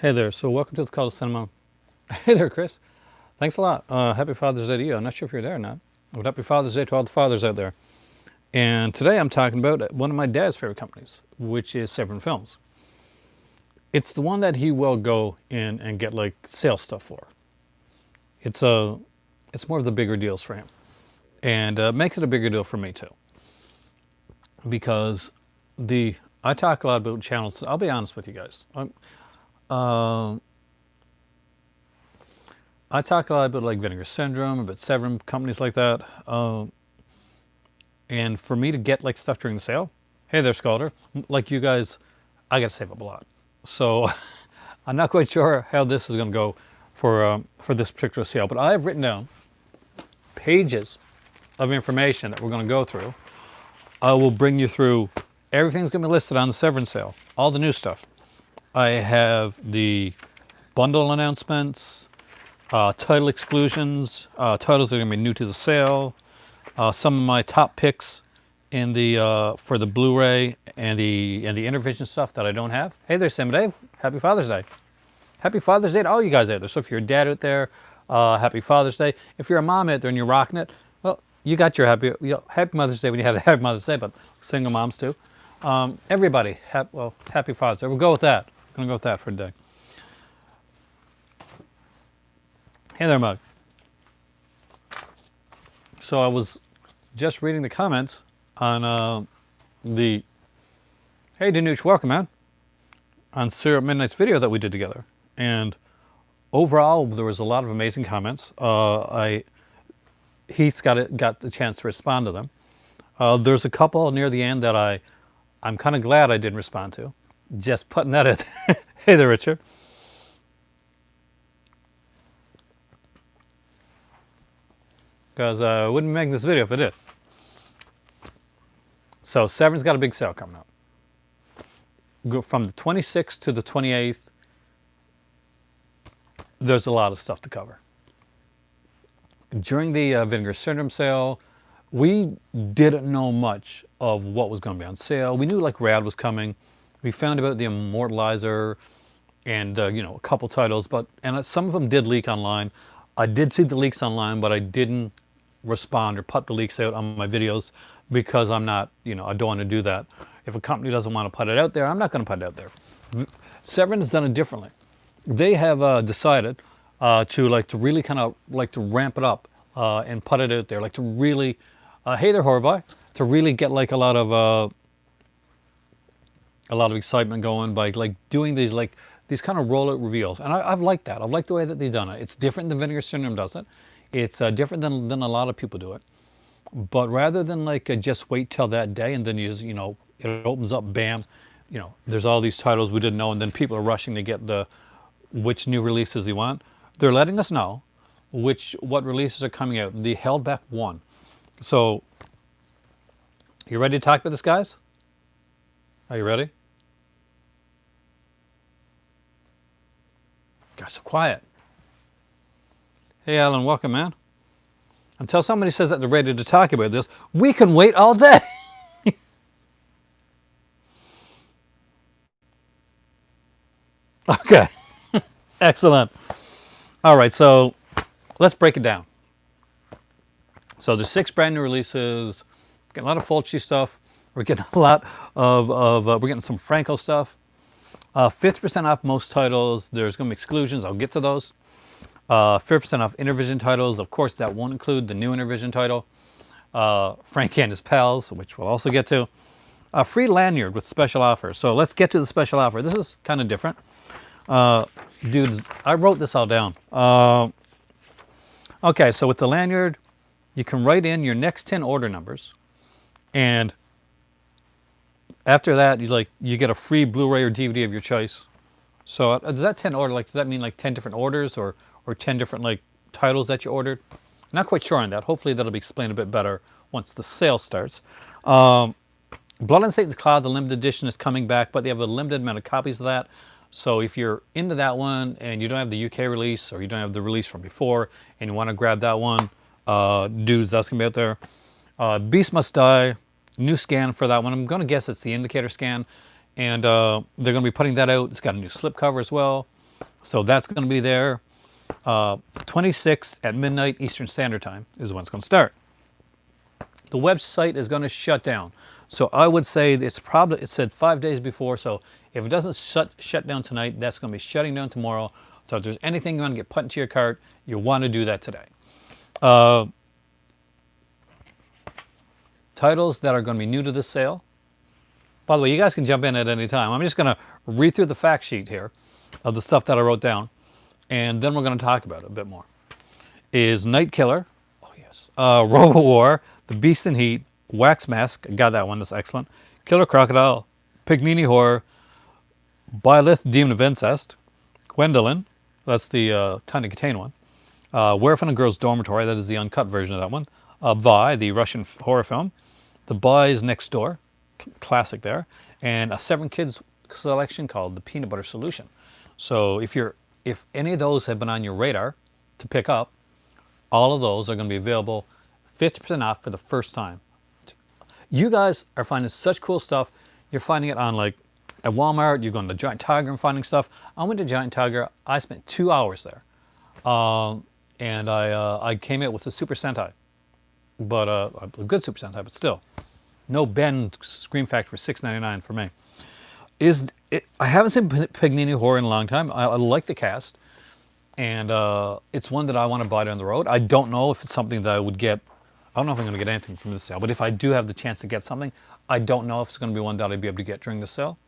Hey there, so welcome to the Call to Cinema. Hey there, Chris. Thanks a lot. Happy Father's Day to you. I'm not sure if you're there or not. But happy Father's Day to all the fathers out there. And today I'm talking about one of my dad's favorite companies, which is Severin Films. It's the one that he will go in and get like sales stuff for. It's it's more of the bigger deals for him, and makes it a bigger deal for me too. Because I talk a lot about channels. I'll be honest with you guys. Uh, I talk a lot about like Vinegar Syndrome, about Severin companies like that. And for me to get like stuff during the sale, hey there, Scalder. Like you guys, I got to save up a lot. So I'm not quite sure how this is going to go for this particular sale. But I've written down pages of information that we're going to go through. I will bring you through everything's going to be listed on the Severin sale, all the new stuff. I have the bundle announcements, title exclusions, titles that are going to be new to the sale, some of my top picks in the for the Blu-ray and the Intervision stuff that I don't have. Hey there, Sam Dave. Happy Father's Day. Happy Father's Day to all you guys out there. So if you're a dad out there, happy Father's Day. If you're a mom out there and you're rocking it, well, you got your happy Mother's Day when you have the Happy Mother's Day, but single moms too. Everybody, happy Father's Day. We'll go with that. I'm gonna go with that for today. Hey there, Mug. So I was just reading the comments on the hey Danuch, welcome man, on Syrup Midnight's video that we did together, and overall there was a lot of amazing comments. Heath's got the chance to respond to them. There's a couple near the end that I'm kind of glad I didn't respond to. Just putting that out there. Hey there, Richard. Because I wouldn't make this video if I did. So Severin's got a big sale coming up. Go from the 26th to the 28th. There's a lot of stuff to cover. During the Vinegar Syndrome sale, we didn't know much of what was going to be on sale. We knew like Rad was coming. We found about the Immortalizer and a couple titles, and some of them did leak online. I did see the leaks online, but I didn't respond or put the leaks out on my videos because I'm not, I don't want to do that. If a company doesn't want to put it out there, I'm not going to put it out there. Severin has done it differently. They have decided to really kind of like to ramp it up and put it out there, like to really, hey there, Horriby, to really get like a lot of excitement going by like doing these kind of rollout reveals, and I've liked that. I've liked the way that they've done it. It's different than Vinegar Syndrome does it. It's different than a lot of people do it. But rather than like just wait till that day and then it opens up, bam, there's all these titles we didn't know, and then people are rushing to get which new releases they want. They're letting us know what releases are coming out. They held back one. So, you ready to talk about this, guys? Are you ready? Guys, so quiet. Hey, Alan, welcome, man. Until somebody says that they're ready to talk about this, we can wait all day. Okay, excellent. All right, so let's break it down. So there's 6 brand new releases. Getting a lot of Fulci stuff. We're getting a lot of we're getting some Franco stuff. 50% off most titles. There's going to be exclusions. I'll get to those. 50% off Intervision titles. Of course, that won't include the new Intervision title. Frank and his pals, which we'll also get to. A free lanyard with special offer. So let's get to the special offer. This is kind of different. Dudes, I wrote this all down. Okay, so with the lanyard, you can write in your next 10 order numbers. And after that, you get a free Blu-ray or DVD of your choice. So does that 10 order, does that mean like 10 different orders or 10 different like titles that you ordered? Not quite sure on that. Hopefully that'll be explained a bit better once the sale starts. Blood and Satan's Cloud, the limited edition, is coming back, but they have a limited amount of copies of that. So if you're into that one and you don't have the UK release or you don't have the release from before and you want to grab that one, dudes, that's going to be out there. Beast Must Die, new scan for that one. I'm going to guess it's the indicator scan. And they're going to be putting that out. It's got a new slipcover as well. So that's going to be there. 26 at midnight Eastern Standard Time is when it's going to start. The website is going to shut down. So I would say it's probably, it said 5 days before. So if it doesn't shut down tonight, that's going to be shutting down tomorrow. So if there's anything you want to get put into your cart, you want to do that today. Titles that are going to be new to this sale. By the way, you guys can jump in at any time. I'm just going to read through the fact sheet here of the stuff that I wrote down, and then we're going to talk about it a bit more. Is Night Killer, oh yes, Robo War, The Beast in Heat, Wax Mask, I got that one, that's excellent. Killer Crocodile, Pignini Horror, Byleth, Demon of Incest, Gwendolyn, that's the Tiny Contain one. Werewolf in a Girl's Dormitory, that is the uncut version of that one. Vi, the Russian horror film. The Boys Next Door, classic there. And a Severin Kids selection called The Peanut Butter Solution. So if any of those have been on your radar to pick up, all of those are going to be available 50% off for the first time. You guys are finding such cool stuff. You're finding it on like at Walmart, you're going to Giant Tiger and finding stuff. I went to Giant Tiger, I spent 2 hours there. And I came in with a Super Sentai. But a good Super Sentai, but still. No Ben Scream Factory for $6.99 for me. I haven't seen Pignini Horror in a long time. I like the cast. And it's one that I want to buy down the road. I don't know if it's something that I would get. I don't know if I'm going to get anything from this sale. But if I do have the chance to get something, I don't know if it's going to be one that I'd be able to get during the sale.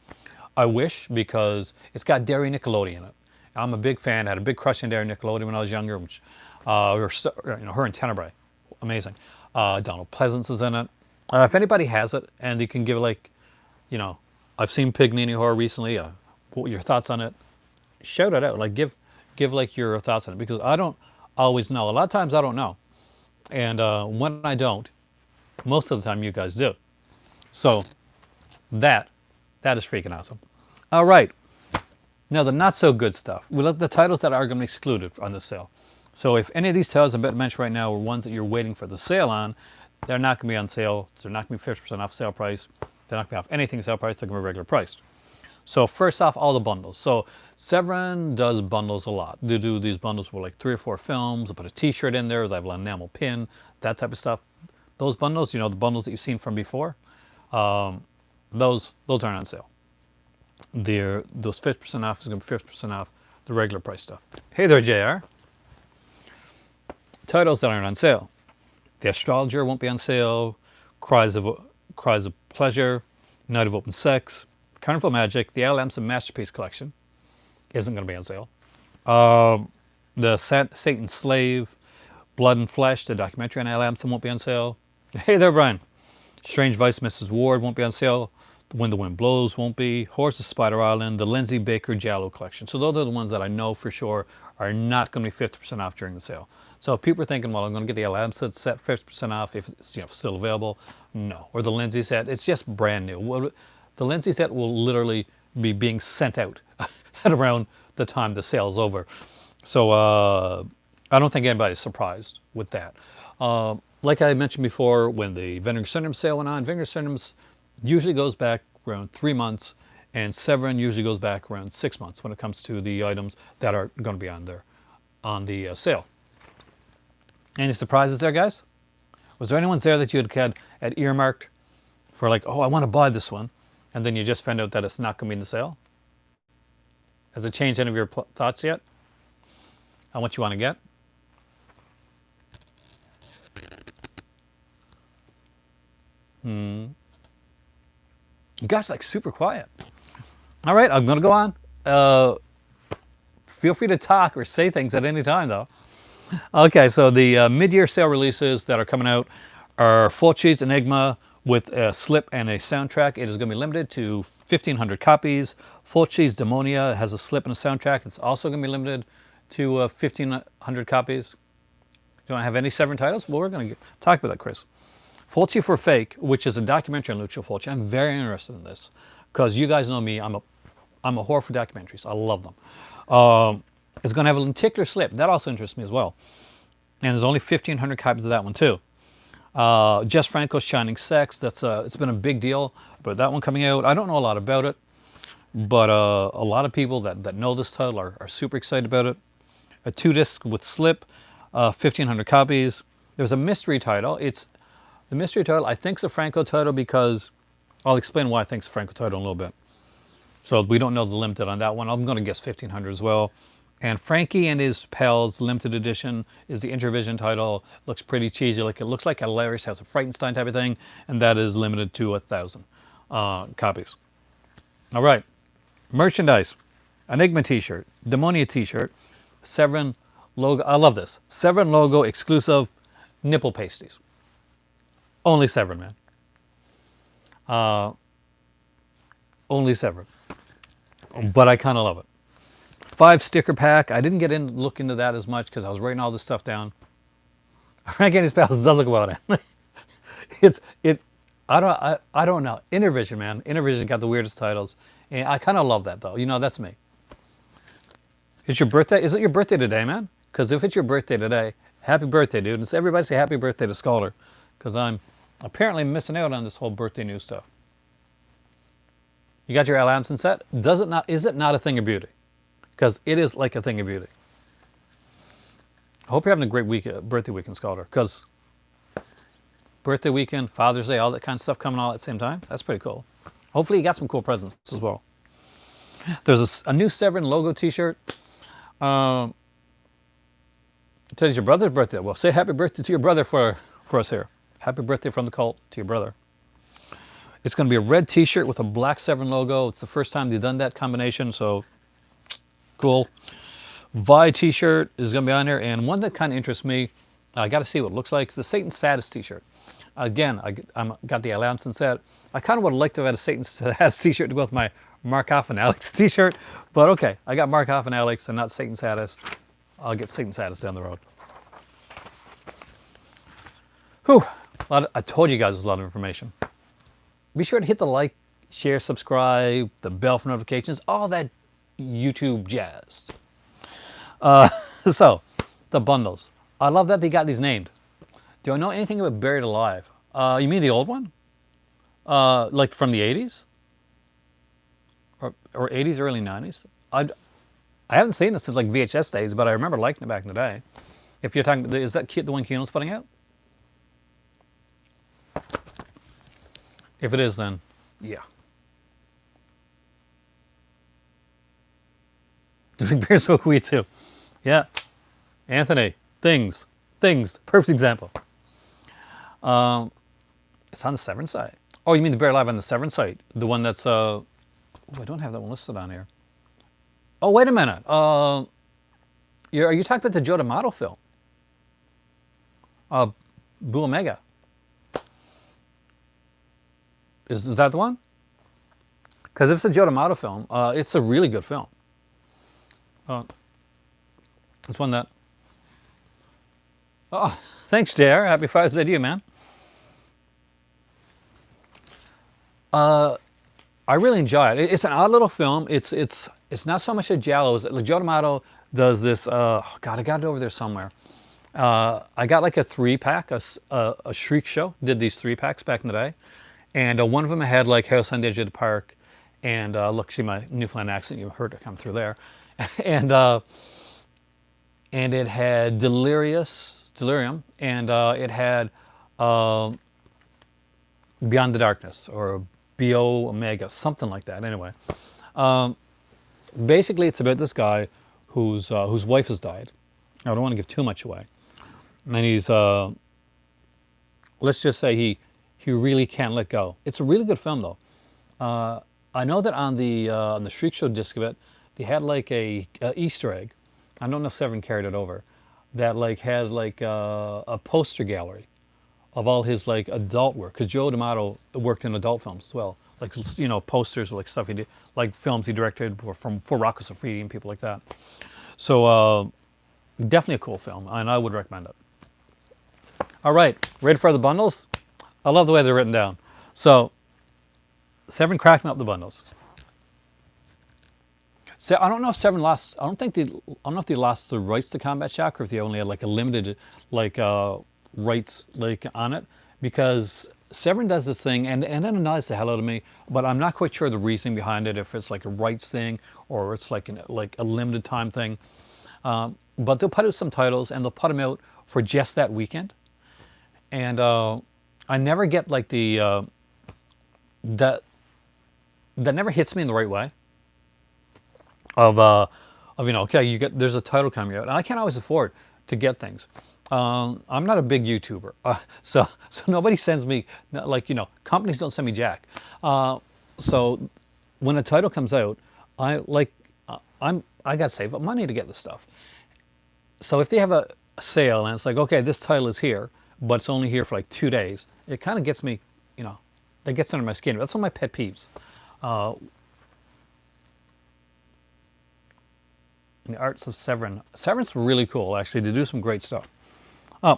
I wish, because it's got Derry Nickelodeon in it. I'm a big fan. I had a big crush on Derry Nickelodeon when I was younger. Which, her and Tenebrae, amazing. Donald Pleasance is in it. If anybody has it and they can give I've seen Pignini Horror recently. What your thoughts on it? Shout it out. Like give like your thoughts on it, because I don't always know. A lot of times I don't know, and when I don't, most of the time you guys do. So that is freaking awesome. All right. Now the not so good stuff. We look at the titles that are going to be excluded on the sale. So if any of these titles I'm about to mention right now are ones that you're waiting for the sale on, they're not going to be on sale. They're not going to be 50% off sale price. They're not going to be off anything sale price. They're going to be regular priced. So first off, all the bundles. So Severin does bundles a lot. They do these bundles with like 3 or 4 films. They put a T-shirt in there. They have an enamel pin, that type of stuff. Those bundles, the bundles that you've seen from before, those aren't on sale. Those 50% off is going to be 50% off the regular price stuff. Hey there, JR. Titles that aren't on sale. The Astrologer won't be on sale. Cries of Pleasure, Night of Open Sex, Carnival Magic, the Al Amson Masterpiece Collection isn't going to be on sale. The Satan's Slave, Blood and Flesh, the documentary on Al Amson won't be on sale. Hey there, Brian. Strange Vice, Mrs. Ward won't be on sale. When the Wind Blows won't be. Horrors of Spider Island, the Lindsay Baker Giallo Collection. So those are the ones that I know for sure are not going to be 50% off during the sale. So if people are thinking, well, I'm going to get the Al Amson set 50% off if it's still available. No. Or the Lindsay set, it's just brand new. The Lindsay set will literally be being sent out at around the time the sale is over. So I don't think anybody's surprised with that. Like I mentioned before, when the Vinegar Syndrome sale went on, Vinegar Syndrome's usually goes back around 3 months, and Severin usually goes back around 6 months when it comes to the items that are going to be on there on the sale. Any surprises there, guys? Was there anyone's there that you had earmarked for like, oh, I want to buy this one, and then you just found out that it's not going to be in the sale? Has it changed any of your thoughts yet on what you want to get? You guys like super quiet. All right, I'm going to go on. Feel free to talk or say things at any time, though. Okay, so the mid-year sale releases that are coming out are Fulci's Enigma with a slip and a soundtrack. It is going to be limited to 1,500 copies. Fulci's Demonia has a slip and a soundtrack. It's also going to be limited to 1,500 copies. You don't have any Severin titles? Well, we're going to talk about that, Chris. Fulci for Fake, which is a documentary on Lucio Fulci. I'm very interested in this because you guys know me. I'm a whore for documentaries. I love them. It's going to have a lenticular slip. That also interests me as well. And there's only 1,500 copies of that one too. Jess Franco's Shining Sex. It's been a big deal about that one coming out. I don't know a lot about it. but a lot of people that know this title are super excited about it. A 2-disc with slip, 1,500 copies. There's a mystery title. It's the mystery title. I think it's a Franco title because I'll explain why I think it's a Franco title in a little bit. So we don't know the limited on that one. I'm going to guess 1,500 as well. And Frankie and His Pals limited edition is the Intervision title. Looks pretty cheesy. Like it looks like a Hilarious House of Frightenstein type of thing, and that is limited to 1,000 copies. All right, merchandise: Enigma T-shirt, Demonia T-shirt, Severin logo. I love this Severin logo exclusive nipple pasties. Only Severin, man. Only Severin. But I kind of love it. 5 sticker pack. I didn't get in look into that as much because I was writing all this stuff down. Frank and His Pals does look about it. it's I don't know. Intervision, man. Intervision got the weirdest titles, and I kind of love that though. You know, that's me. It's your birthday. Is it your birthday today, man? Because if it's your birthday today, happy birthday, dude. And everybody say happy birthday to Scholar, because I'm apparently missing out on this whole birthday news stuff. You got your Al Amson set. Does it not? Is it not a thing of beauty? Because it is like a thing of beauty. I hope you're having a great week, birthday weekend, Scholar. Because birthday weekend, Father's Day, all that kind of stuff coming all at the same time. That's pretty cool. Hopefully you got some cool presents as well. There's a new Severin logo T-shirt. Today's your brother's birthday. Well, say happy birthday to your brother for us here. Happy birthday from the cult to your brother. It's going to be a red T-shirt with a black Severin logo. It's the first time they've done that combination, so cool. Vi T-shirt is going to be on there, and one that kind of interests me, I got to see what it looks like. It's the Satan's Saddest T-shirt. Again, I got the Al Amson set. I kind of would have liked to have had a Satan's Saddest T-shirt to go with my Markov and Alex T-shirt, but okay, I got Markov and Alex and not Satan's Saddest. I'll get Satan's Saddest down the road. Whew, I told you guys there's a lot of information. Be sure to hit the like, share, subscribe, the bell for notifications, all that YouTube jazz. So, the bundles. I love that they got these named. Do I know anything about Buried Alive? You mean the old one? Like from the 80s? Or 80s, early 90s? I haven't seen it since like VHS days, but I remember liking it back in the day. If you're talking, is that the one Keanu's putting out? If it is, then yeah. Drink beer, smoke weed too. Yeah. Anthony, things, perfect example. It's on the Severin site. Oh, you mean the Buried Alive on the Severin site? The one that's, oh, I don't have that one listed on here. Oh, wait a minute. Are you talking about the Joe D'Amato film? Blue Omega. Is that the one? Because if it's a Joe D'Amato film, it's a really good film. It's one that... Oh, thanks, JR. Happy Father's Day to you, man. I really enjoy it. It's an odd little film. It's not so much a giallo. Like Joe D'Amato does this. God, I got it over there somewhere. I got like a 3-pack. A Shriek Show did these 3-packs back in the day, and one of them had like House on the Edge of the Park, and look, see my Newfoundland accent. You heard it come through there, and it had Delirium, and it had Beyond the Darkness or BO Omega, something like that. Anyway, basically, it's about this guy whose wife has died. I don't want to give too much away, and he's let's just say he really can't let go. It's a really good film, though. I know that on the Shriek Show disc of it, they had like a Easter egg. I don't know if Severin carried it over. That like had like a poster gallery of all his like adult work, because Joe D'Amato worked in adult films as well, like, you know, posters or like stuff he did, like films he directed for Rocco Siffredi and people like that. So definitely a cool film, and I would recommend it. All right, ready for the bundles? I love the way they're written down. So Severin cracking up the bundles. So I don't know if Severin lost. I don't know if they lost the rights to Combat Shock, or if they only had like a limited like rights like on it, because Severin does this thing, and it annoys the hell out of me, but I'm not quite sure the reasoning behind it, if it's like a rights thing or it's like like a limited time thing. But they'll put out some titles, and they'll put them out for just that weekend. And I never get like that never hits me in the right way of okay, there's a title coming out, and I can't always afford to get things. I'm not a big YouTuber, so nobody sends me, like, companies don't send me jack. So when a title comes out, I got to save up money to get this stuff. So if they have a sale and it's like, okay, this title is here, but it's only here for like 2 days, it kind of gets me, that gets under my skin. That's one of my pet peeves. The Arts of Severin. Severin's really cool, actually. They do some great stuff. Oh,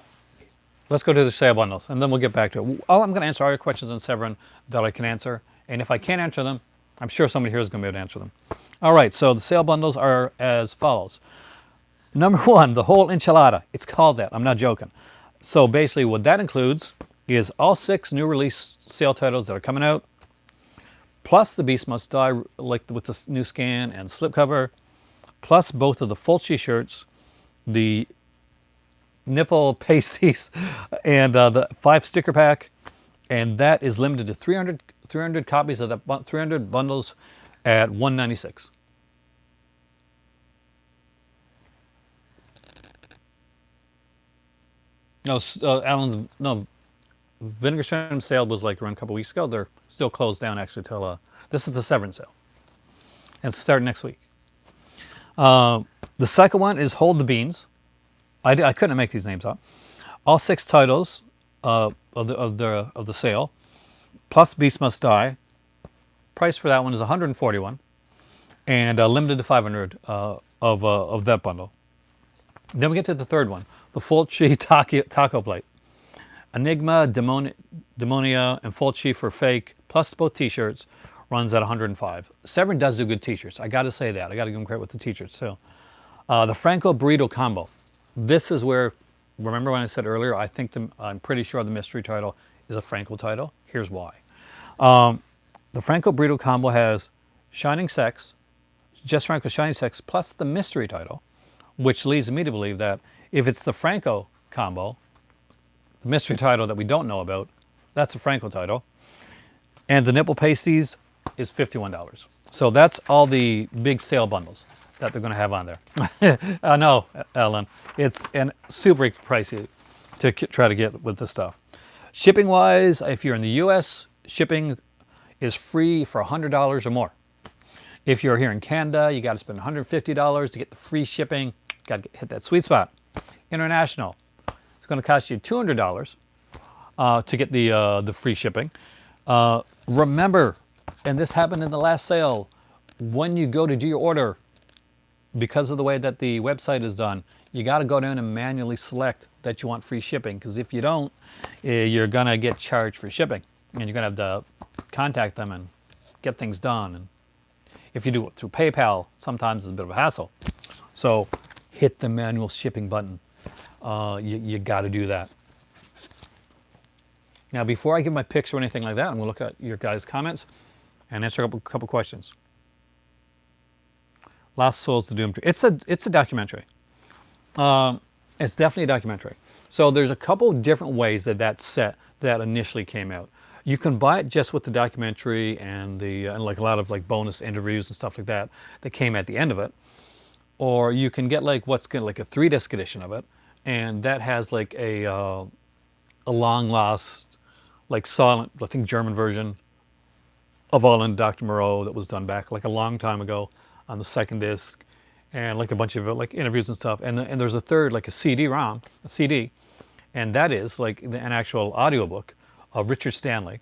let's go to the sale bundles, and then we'll get back to it. I'm going to answer all your questions on Severin that I can answer, and if I can't answer them, I'm sure somebody here is going to be able to answer them. All right, so the sale bundles are as follows. Number one, the whole enchilada. It's called that. I'm not joking. So basically what that includes is all 6 new release sale titles that are coming out, plus The Beast Must Die, like with the new scan and slipcover, plus both of the Fulci shirts, the nipple pasties, and the 5 sticker pack, and that is limited to 300 copies of that, 300 bundles at $196. No, Vinegar Strand sale was like around a couple weeks ago. They're still closed down actually till this is the Severin sale, and it's starting next week. The second one is Hold the Beans. I couldn't make these names up. All 6 titles of the sale, plus Beast Must Die. Price for that one is $141, and limited to 500 of that bundle. Then we get to the third one, the Fulci taco plate. Enigma, Demonia, and Fulci for fake, plus both t-shirts, runs at $105. Severin does do good t-shirts. I got to say that. I got to give him credit with the t-shirts too. The Franco burrito combo. This is where, remember when I said earlier, I'm pretty sure the mystery title is a Franco title. Here's why. The Franco burrito combo has Shining Sex, just Franco Shining Sex, plus the mystery title, which leads me to believe that if it's the Franco combo, the mystery title that we don't know about, that's a Franco title. And the nipple pasties is $51. So that's all the big sale bundles that they're going to have on there. I know, Ellen, it's super pricey to try to get with this stuff. Shipping wise, if you're in the US, shipping is free for $100 or more. If you're here in Canada, you got to spend $150 to get the free shipping. Got to hit that sweet spot. International, it's going to cost you $200 to get the free shipping. Remember, and this happened in the last sale, when you go to do your order, because of the way that the website is done, you got to go down and manually select that you want free shipping, because if you don't, you're going to get charged for shipping, and you're going to have to contact them and get things done. And if you do it through PayPal, sometimes it's a bit of a hassle. So hit the manual shipping button. You got to do that. Now, before I give my picks or anything like that, I'm going to look at your guys' comments and answer a couple questions. Lost Souls to Doom Tree. It's a documentary. It's definitely a documentary. So there's a couple different ways that set that initially came out. You can buy it just with the documentary and like a lot of like bonus interviews and stuff like that came at the end of it, or you can get like like a 3-disc edition of it, and that has like a long lost, like silent, I think German version of All in Dr. Moreau that was done back like a long time ago on the 2nd disc, and like a bunch of like interviews and stuff. And there's a third, like a CD-ROM, a CD, and that is like an actual audiobook of Richard Stanley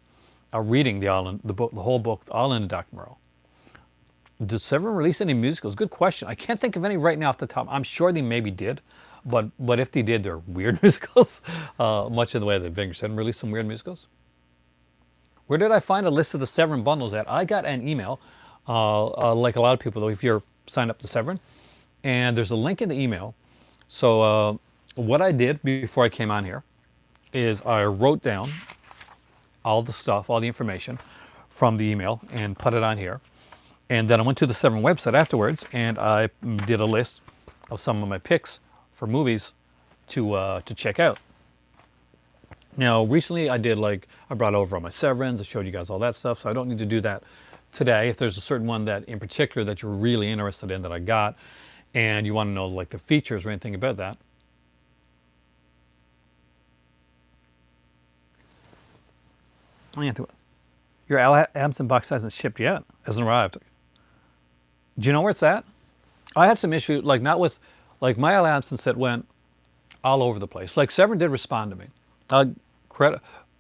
reading the whole book, All in Dr. Moreau. Did Severin release any musicals? Good question. I can't think of any right now off the top. I'm sure they maybe did, but if they did, they're weird musicals, much in the way that Vinegar Strand released some weird musicals. Where did I find a list of the Severin bundles at? I got an email, like a lot of people, though, if you're signed up to Severin, and there's a link in the email. So what I did before I came on here is I wrote down all the stuff, all the information from the email and put it on here. And then I went to the Severin website afterwards and I did a list of some of my picks for movies to check out. Now, recently I brought over all my Severins, I showed you guys all that stuff, so I don't need to do that today. If there's a certain one that in particular that you're really interested in that I got and you want to know like the features or anything about that, your Adamson box hasn't shipped yet, hasn't arrived. Do you know where it's at? I had some issue, like not with, like my Adamson set went all over the place. Like Severin did respond to me.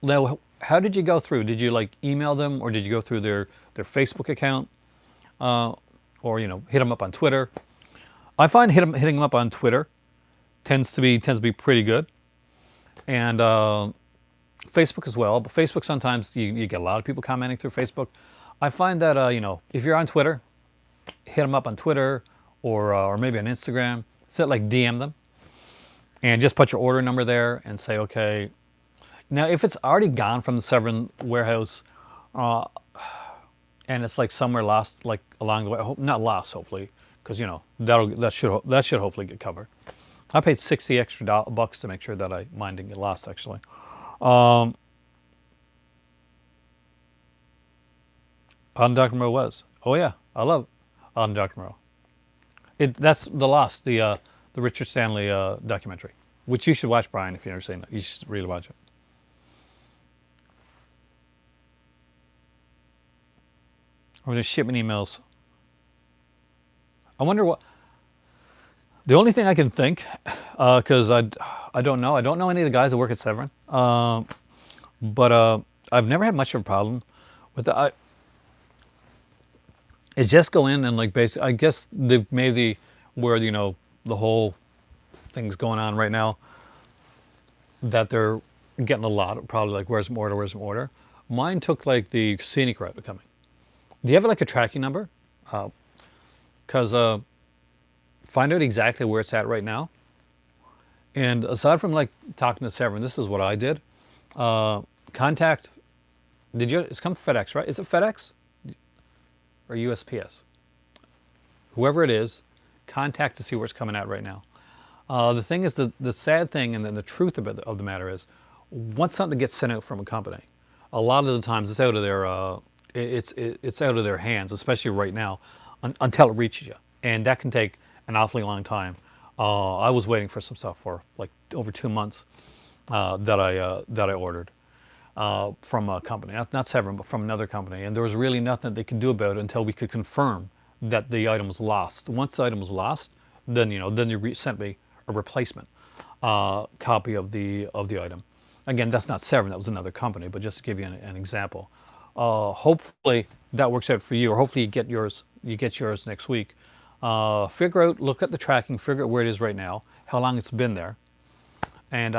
Now, how did you go through? Did you like email them or did you go through their Facebook account? Or, you know, hit them up on Twitter? I find hitting them up on Twitter tends to be pretty good. And Facebook as well, but Facebook sometimes you get a lot of people commenting through Facebook. I find that, you know, if you're on Twitter, hit them up on Twitter or maybe on Instagram. Set like DM them and just put your order number there and say, okay. Now, if it's already gone from the Severin warehouse and it's like somewhere lost, like along the way, not lost, hopefully, because you know that should hopefully get covered. I paid $60 extra bucks to make sure that mine didn't get lost. Actually, on Dr. Moreau was. Oh yeah, I love on Dr. Moreau. That's the Lost, the Richard Stanley documentary, which you should watch, Brian, if you've never seen it. You should really watch it. Or just shipment emails. I wonder what. The only thing I can think, because I don't know. I don't know any of the guys that work at Severin. But I've never had much of a problem with the. It's just go in and like basically. I guess maybe where you know the whole thing's going on right now. That they're getting a lot. Probably like where's my order? Where's my order? Mine took like the scenic route of coming. Do you have like a tracking number? Because find out exactly where it's at right now. And aside from like talking to Severin, this is what I did. Contact. It's come FedEx, right? Is it FedEx or USPS? Whoever it is, contact to see where it's coming at right now. The thing is, the sad thing and then the truth of the matter is, once something gets sent out from a company, a lot of the times it's out of their it's out of their hands, especially right now, until it reaches you, and that can take an awfully long time. I was waiting for some stuff for like over 2 months that I ordered from a company, not Severin, but from another company, and there was really nothing they could do about it until we could confirm that the item was lost. Once the item was lost, then they sent me a replacement copy of the item. Again, that's not Severin, that was another company, but just to give you an example. Hopefully that works out for you, or hopefully you get yours next week. Figure out, look at the tracking, figure out where it is right now, how long it's been there, and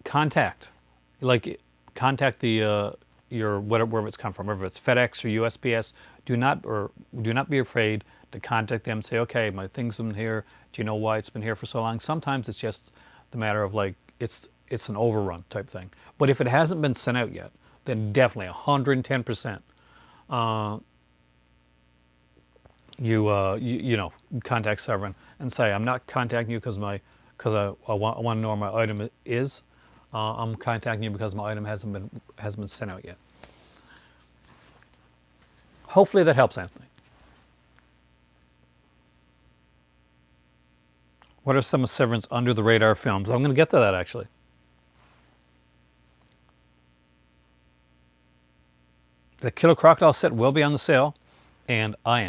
contact the your wherever it's come from, whether it's FedEx or USPS. Do not be afraid to contact them. Say, okay, my thing's been here. Do you know why it's been here for so long? Sometimes it's just the matter of like it's an overrun type thing. But if it hasn't been sent out yet, then definitely 110%. You know, contact Severin and say, I'm not contacting you because I want to know where my item is. I'm contacting you because my item hasn't been sent out yet. Hopefully that helps, Anthony. What are some of Severin's under the radar films? I'm going to get to that actually. The Killer Crocodile set will be on the sale, and I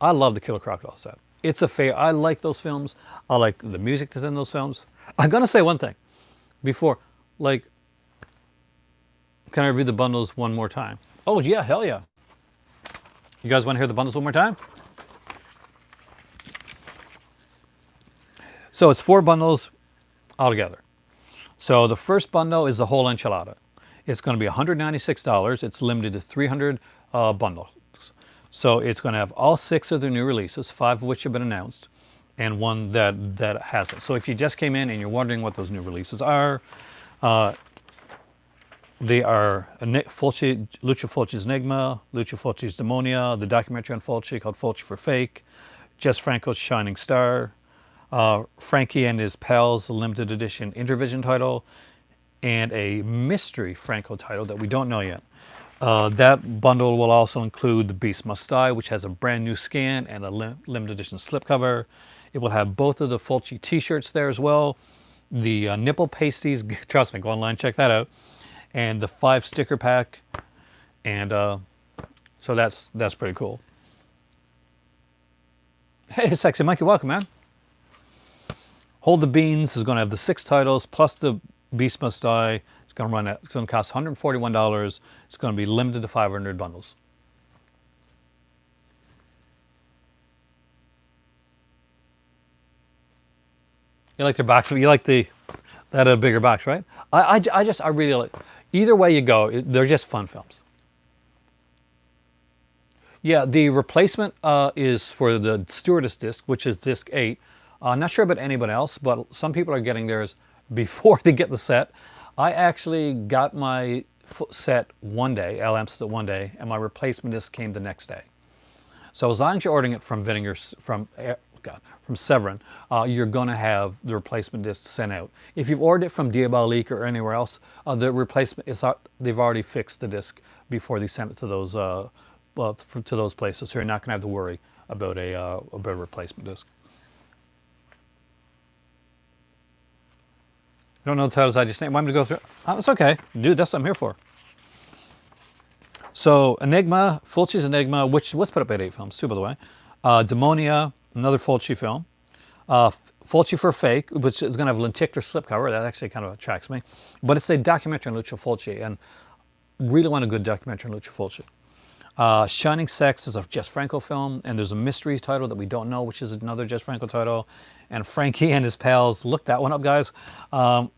love the Killer Crocodile set. It's I like those films. I like the music that's in those films. I'm going to say one thing before, like, can I review the bundles one more time? Oh yeah, hell yeah. You guys want to hear the bundles one more time? So it's 4 bundles altogether. So the first bundle is the whole enchilada. It's going to be $196. It's limited to 300 bundles. So it's going to have all 6 of the new releases, 5 of which have been announced, and 1 that hasn't. So if you just came in and you're wondering what those new releases are, They are Lucio Fulci's Enigma, Lucio Fulci's Demonia, the documentary on Fulci called Fulci for Fake, Jess Franco's Shining Star, Frankie and His Pals, the limited edition Intervision title, and a mystery Franco title that we don't know yet. That bundle will also include The Beast Must Die, which has a brand new scan and a limited edition slipcover. It will have both of the Fulci t-shirts there as well. The nipple pasties, trust me, go online, check that out. And the 5 sticker pack. And so that's pretty cool. Hey, Sexy Mike, you're welcome, man. Hold the Beans is going to have the 6 titles plus the Beast Must Die. It's going to cost $141. It's going to be limited to 500 bundles. You like their box? You like that bigger box, right? I really like. Either way you go, they're just fun films. Yeah, the replacement is for the Stewardess disc, which is disc 8. Not sure about anybody else, but some people are getting theirs before they get the set. I actually got my set one day, LM set one day, and my replacement disc came the next day. So as long as you're ordering it from from Severin, you're going to have the replacement disc sent out. If you've ordered it from Diabolique or anywhere else, the replacement is they've already fixed the disc before they send it to those to those places, so you're not going to have to worry about a replacement disc. I don't know the titles I just named. Want me to go through? Oh, it's okay, dude. That's what I'm here for. So Enigma, Fulci's Enigma, which was put up at 8 films too, by the way. Demonia, another Fulci film. Fulci for Fake, which is going to have a lenticular slipcover. That actually kind of attracts me. But it's a documentary on Lucio Fulci, and really want a good documentary on Lucio Fulci. Shining Sex is a Jess Franco film, and there's a mystery title that we don't know, which is another Jess Franco title. And Frankie and His Pals, look that one up, guys.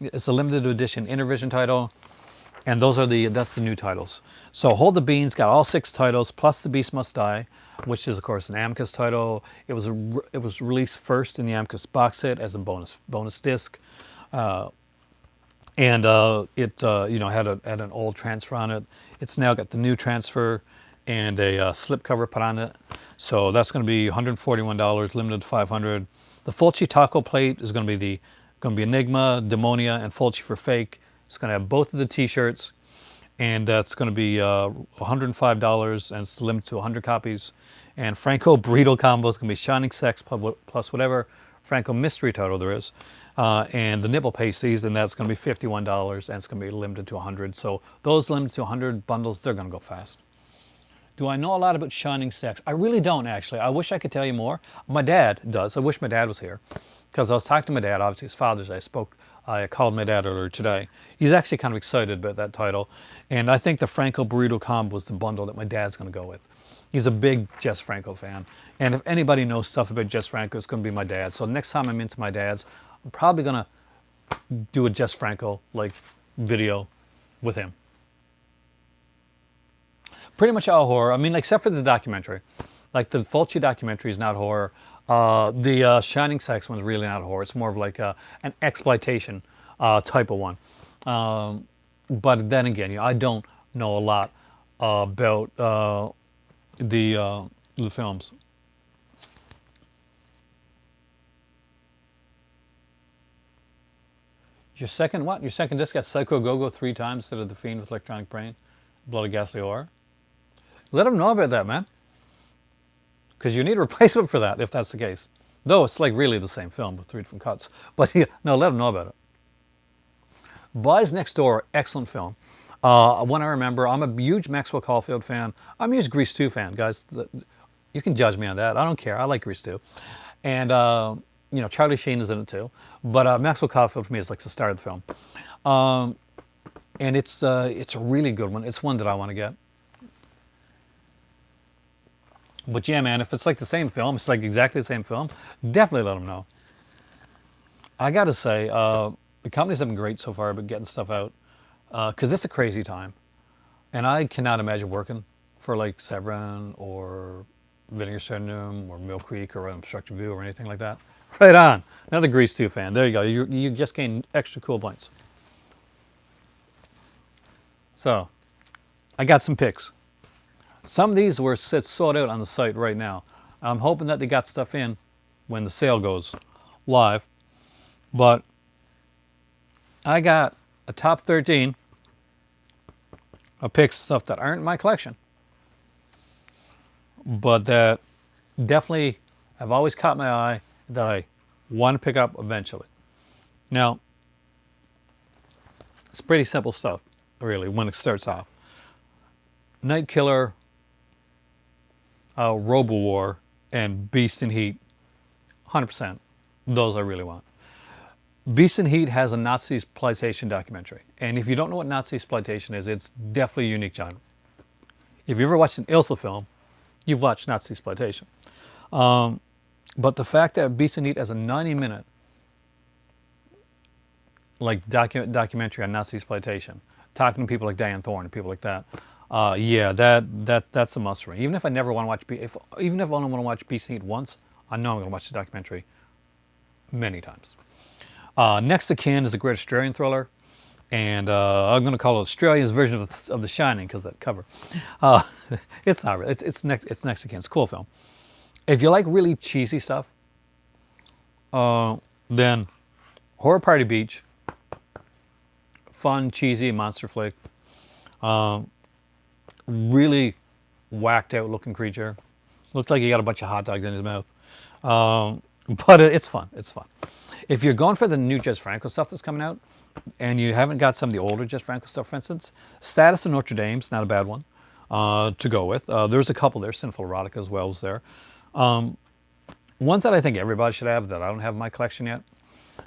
It's a limited edition Intervision title. And that's the new titles. So Hold the Beans got all 6 titles plus The Beast Must Die, which is of course an Amicus title. It was released first in the Amicus box set as a bonus disc, and it had an old transfer on it. It's now got the new transfer and a slipcover put on it. So that's going to be $141, limited to 500. The Fulci taco plate is going to be Enigma, Demonia, and Fulci for Fake. It's going to have both of the t-shirts, and that's going to be $105, and it's limited to 100 copies. And Franco burrito combo is going to be Shining Sex plus whatever Franco mystery title there is. And the nipple pasties, and that's going to be $51, and it's going to be limited to 100. So those limited to 100 bundles, they're going to go fast. Do I know a lot about Shining Sex? I really don't, actually. I wish I could tell you more. My dad does. I wish my dad was here, because I was talking to my dad. Obviously, it's Father's Day. I called my dad earlier today. He's actually kind of excited about that title. And I think the Franco Burrito Combo was the bundle that my dad's going to go with. He's a big Jess Franco fan. And if anybody knows stuff about Jess Franco, it's going to be my dad. So next time I'm into my dad's, I'm probably going to do a Jess Franco video with him. Pretty much all horror. I mean, except for the documentary. Like the Fulci documentary is not horror. The Shining Sex one's really not horror. It's more of like an exploitation type of one. But then again, I don't know a lot about the films. Your second what? Your second disc got Psycho Go-Go 3 times instead of The Fiend with Electronic Brain, Bloody Ghastly Horror. Let them know about that, man. Because you need a replacement for that if that's the case. Though it's like really the same film with 3 different cuts. But yeah, no, let them know about it. Boys Next Door, excellent film. One I remember, I'm a huge Maxwell Caulfield fan. I'm a huge Grease 2 fan, guys. You can judge me on that. I don't care. I like Grease 2. And, Charlie Sheen is in it too. But Maxwell Caulfield for me is like the star of the film. And it's a really good one. It's one that I want to get. But yeah, man, if it's like the same film, it's like exactly the same film, definitely let them know. I got to say, the companies have been great so far about getting stuff out, because it's a crazy time. And I cannot imagine working for like Severin or Vinegar Syndrome or Mill Creek or Obstructive View or anything like that. Right on. Another Grease 2 fan. There you go. You just gained extra cool points. So I got some picks. Some of these were sold out on the site right now. I'm hoping that they got stuff in when the sale goes live. But I got a top 13 of picks, stuff that aren't in my collection, but that definitely have always caught my eye that I want to pick up eventually. Now, it's pretty simple stuff, really, when it starts off. Night Killer, Robo War, and Beast in Heat, 100%. Those I really want. Beast in Heat has a Nazi exploitation documentary. And if you don't know what Nazi exploitation is, it's definitely a unique genre. If you ever watched an Ilsa film, you've watched Nazi exploitation. But the fact that Beast in Heat has a 90-minute documentary on Nazi exploitation, talking to people like Diane Thorne and people like that, yeah, that's a must for me. Even if I never want to watch, even if I only want to watch Beast in Heat once, I know I'm going to watch the documentary many times. Next to kin is a great Australian thriller, and I'm going to call it Australia's version of The Shining because that cover. It's not really. It's next to kin. It's a cool film. If you like really cheesy stuff, then Horror Party Beach, fun, cheesy monster flick, really whacked out looking creature. Looks like he got a bunch of hot dogs in his mouth, but it's fun. It's fun. If you're going for the new Jess Franco stuff that's coming out, and you haven't got some of the older Jess Franco stuff, for instance, Status of Notre Dame's not a bad one to go with. There's a couple there, Sinful Erotica as well as there. Ones that I think everybody should have that I don't have in my collection yet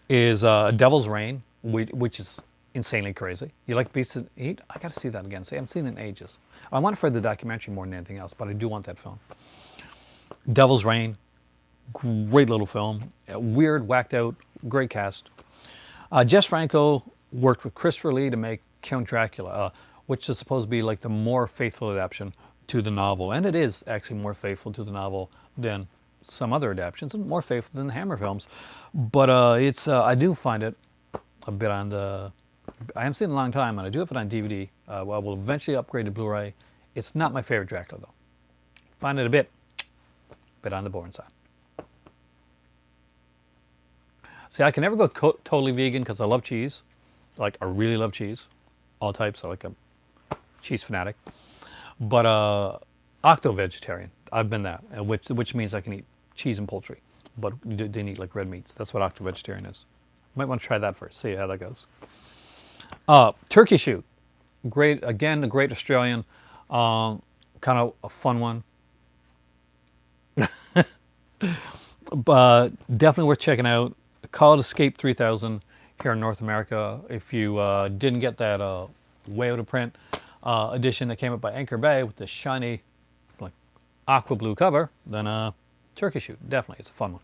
is Devil's Reign, which is insanely crazy. You like Beast of Heat? I got to see that again. See, I haven't seen it in ages. I want it for the documentary more than anything else, but I do want that film. Devil's Reign, great little film. Weird, whacked out, great cast. Jess Franco worked with Christopher Lee to make Count Dracula, which is supposed to be like the more faithful adaptation to the novel. And it is actually more faithful to the novel than some other adaptations, and more faithful than the Hammer films. But I do find it a bit on the... I haven't seen it in a long time, and I do have it on DVD. I will eventually upgrade to Blu-ray. It's not my favorite Dracula, though. Find it a bit on the boring side. See, I can never go totally vegan because I love cheese. Like, I really love cheese. All types. I like a cheese fanatic. But octo-vegetarian. I've been that, which means I can eat cheese and poultry. But you didn't eat like red meats. That's what octo-vegetarian is. Might want to try that first. See how that goes. Turkey Shoot. Great. Again, a great Australian. Kind of a fun one. But definitely worth checking out. Called Escape 3000 here in North America. If you didn't get that way out of print edition that came up by Anchor Bay with the shiny like aqua blue cover, then Turkey Shoot, definitely, it's a fun one.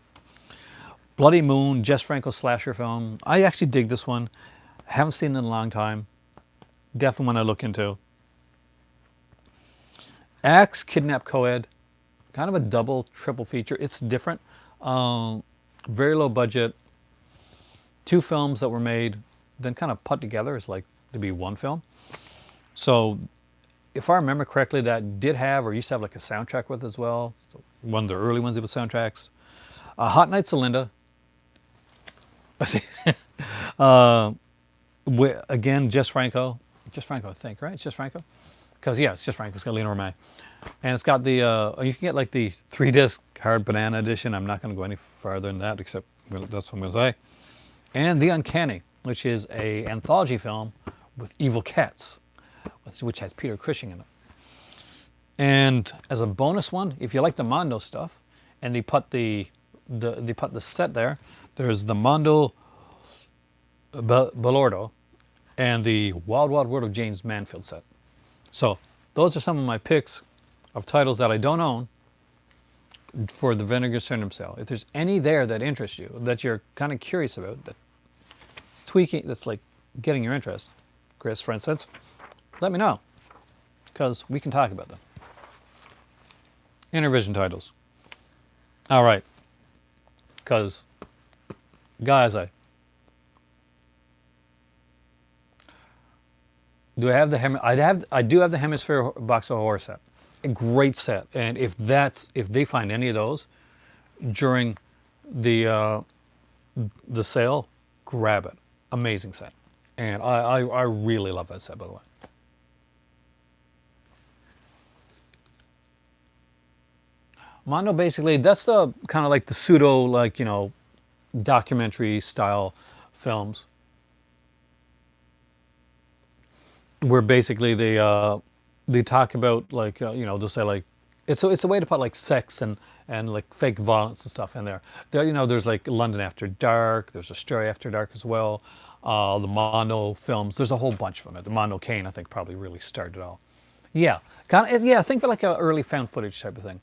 Bloody Moon, Jess Franco slasher film. I actually dig this one. Haven't seen it in a long time. Definitely one I look into. Axe Kidnap Coed, kind of a double, triple feature. It's different. Very low budget. Two films that were made, then kind of put together as like to be one film. So, if I remember correctly, that did have or used to have like a soundtrack with it as well. So one of the early ones with soundtracks. Hot Nights of Linda. Again, Jess Franco. Jess Franco, I think, right? It's Jess Franco. Because yeah, it's Jess Franco. It's got Lena Romay, and it's got the you can get like the 3-disc hard banana edition. I'm not going to go any farther than that, except that's what I'm going to say. And The Uncanny, which is a anthology film with evil cats, which has Peter Cushing in it. And as a bonus one, if you like the Mondo stuff, and they put the set there, there's the Mondo Balordo and the Wild Wild World of James Manfield set. So those are some of my picks of titles that I don't own for the Vinegar Syndrome sale. If there's any there that interests you, that you're kind of curious about, that's tweaking, that's like getting your interest, Chris, for instance, let me know, because we can talk about them. Intervision titles. All right, because guys, Do I have the I do have the Hemisphere box of horror set. A great set. And if they find any of those during the the sale, grab it. Amazing set. And I really love that set, by the way. Mondo, basically, that's the kind of like the pseudo, like, documentary style films where basically they talk about like they'll say like it's a way to put like sex and like fake violence and stuff in there. There's like London After Dark. There's Australia After Dark as well. The Mondo films. There's a whole bunch of them. The Mondo Kane, I think, probably really started it all. Yeah, kind of. Yeah, think of it like an early found footage type of thing,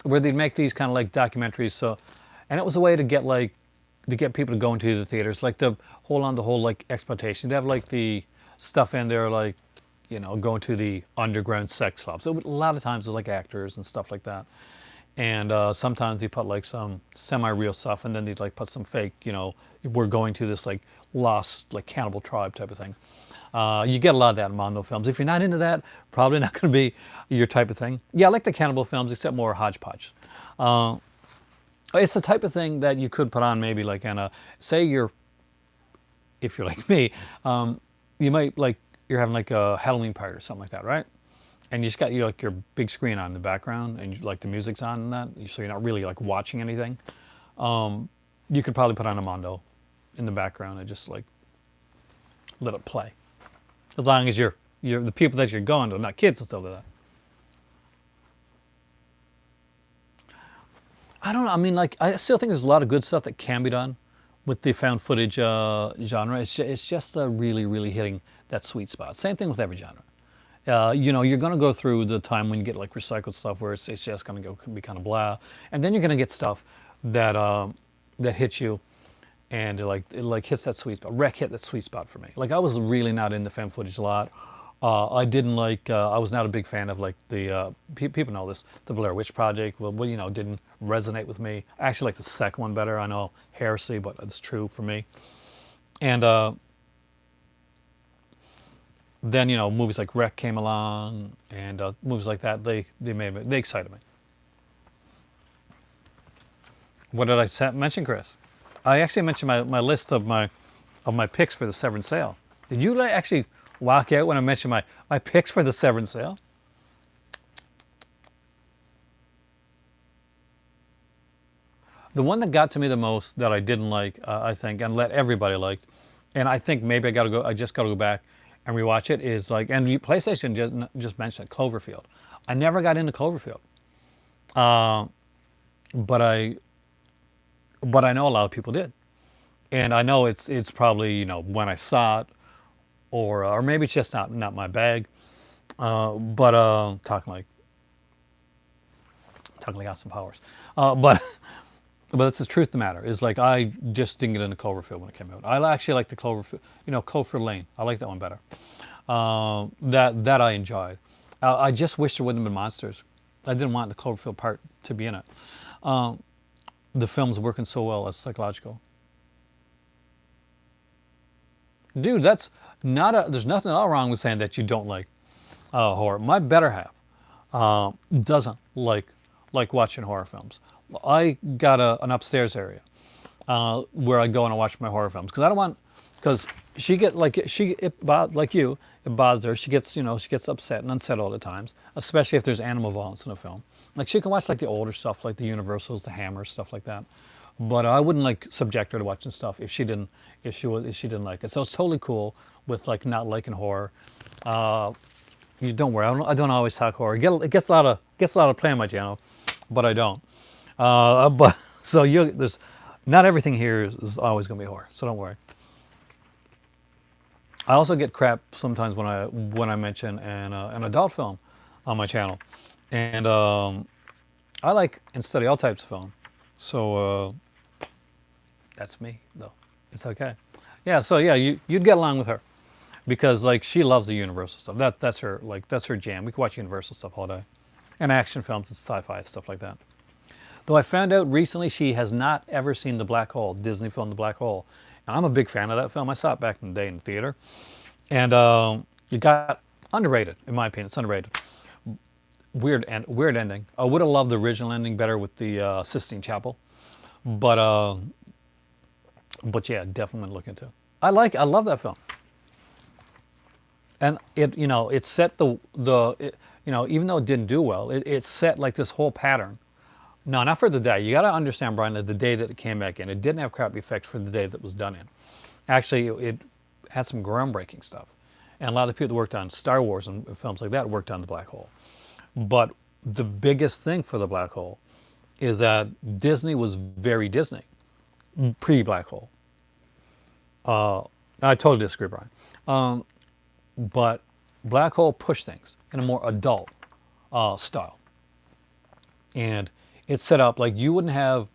where they'd make these kind of like documentaries. So, and it was a way to get people to go into the theaters, like the whole like exploitation. They have like the stuff in there, like going to the underground sex clubs. So a lot of times it's like actors and stuff like that. And sometimes they put like some semi-real stuff, and then they'd like put some fake, we're going to this like lost like cannibal tribe type of thing. You get a lot of that in Mondo films. If you're not into that, probably not going to be your type of thing. Yeah, I like the cannibal films, except more hodgepodge. It's the type of thing that you could put on maybe like say if you're like me, you might like, you're having like a Halloween party or something like that, right? And you just got like your big screen on in the background, and like the music's on and that, so you're not really like watching anything. You could probably put on a Mondo in the background and just like let it play. As long as you're the people that you're going to, not kids and stuff like that. I don't know. I mean, like, I still think there's a lot of good stuff that can be done with the found footage genre. It's just really, really hitting that sweet spot. Same thing with every genre. You're going to go through the time when you get like recycled stuff where it's just going to be kind of blah, and then you're going to get stuff that that hits you, and it like hits that sweet spot. Wreck hit that sweet spot for me. Like, I was really not into found footage a lot. I didn't like. I was not a big fan of like the people know this, the Blair Witch Project. Well, didn't resonate with me. I actually like the second one better. I know, heresy, but it's true for me. And then movies like Wreck came along, and movies like that they excited me. What did I mention, Chris? I actually mentioned my list of my picks for the Severin sale. Did you actually walk out when I mentioned my picks for the Severin sale? The one that got to me the most that I didn't like, I think, and let everybody like, and I think maybe I just got to go back and rewatch it, is like, and PlayStation just mentioned it, Cloverfield. I never got into Cloverfield, but I know a lot of people did, and I know it's probably when I saw it, or maybe it's just not my bag. But talking like Austin Powers, but. But that's the truth of the matter. Is like, I just didn't get into Cloverfield when it came out. I actually like the Cloverfield, Cloverfield Lane. I like that one better. That I enjoyed. I just wish there wouldn't have been monsters. I didn't want the Cloverfield part to be in it. The film's working so well as psychological. Dude, that's not there's nothing at all wrong with saying that you don't like horror. My better half doesn't like watching horror films. I got an upstairs area where I go and I watch my horror films, because I don't want, because like you, it bothers her. She gets upset and unsettled at times, especially if there's animal violence in a film. Like, she can watch like the older stuff, like the Universals, the Hammer, stuff like that. But I wouldn't like subject her to watching stuff if she didn't like it. So it's totally cool with like not liking horror. You don't worry. I don't always talk horror. It gets a lot of play on my channel, but I don't. But so there's not everything here is always going to be horror, so don't worry. I also get crap sometimes when I mention an adult film on my channel, and I like and study all types of film, so that's me though. It's okay. Yeah. So yeah, you'd get along with her, because like, she loves the Universal stuff. That's her jam. We can watch Universal stuff all day, and action films and sci-fi stuff like that. Though I found out recently she has not ever seen The Black Hole, Disney film The Black Hole. And I'm a big fan of that film. I saw it back in the day in the theater. And You got underrated, in my opinion. It's underrated. Weird ending. I would have loved the original ending better with the Sistine Chapel, but yeah, definitely look into. I love that film, and it set even though it didn't do well, it set like this whole pattern. No, not for the day. You got to understand, Brian, that the day that it came back in, it didn't have crappy effects for the day that it was done in. Actually, it had some groundbreaking stuff, and a lot of the people that worked on Star Wars and films like that worked on the black hole. But the biggest thing for the black hole is that Disney was very Disney pre-black hole. I totally disagree, Brian. But black hole pushed things in a more adult style, and it's set up like you wouldn't have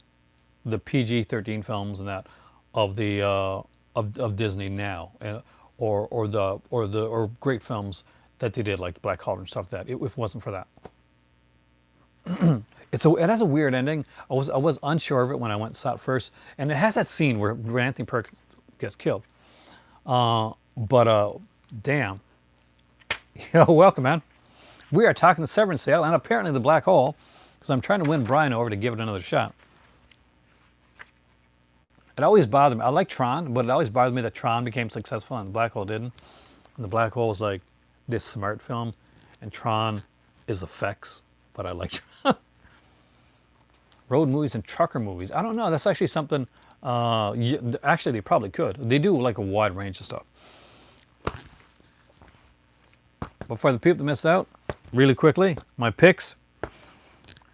the PG-13 films and that of the of Disney now, and or great films that they did like the Black Cauldron and stuff like that. If it wasn't for that. It has a weird ending. I was unsure of it when I went and saw it first, and it has that scene where Anthony Perkins gets killed. But damn, welcome, man. We are talking the Severin sale and apparently the black hole, because I'm trying to win Brian over to give it another shot. It always bothered me. I like Tron, but it always bothered me that Tron became successful and the black hole didn't. And the black hole is like this smart film, and Tron is effects. But I like Tron. Road movies and trucker movies. I don't know. That's actually something. Actually, they probably could. They do like a wide range of stuff. But for the people that missed out, really quickly, my picks: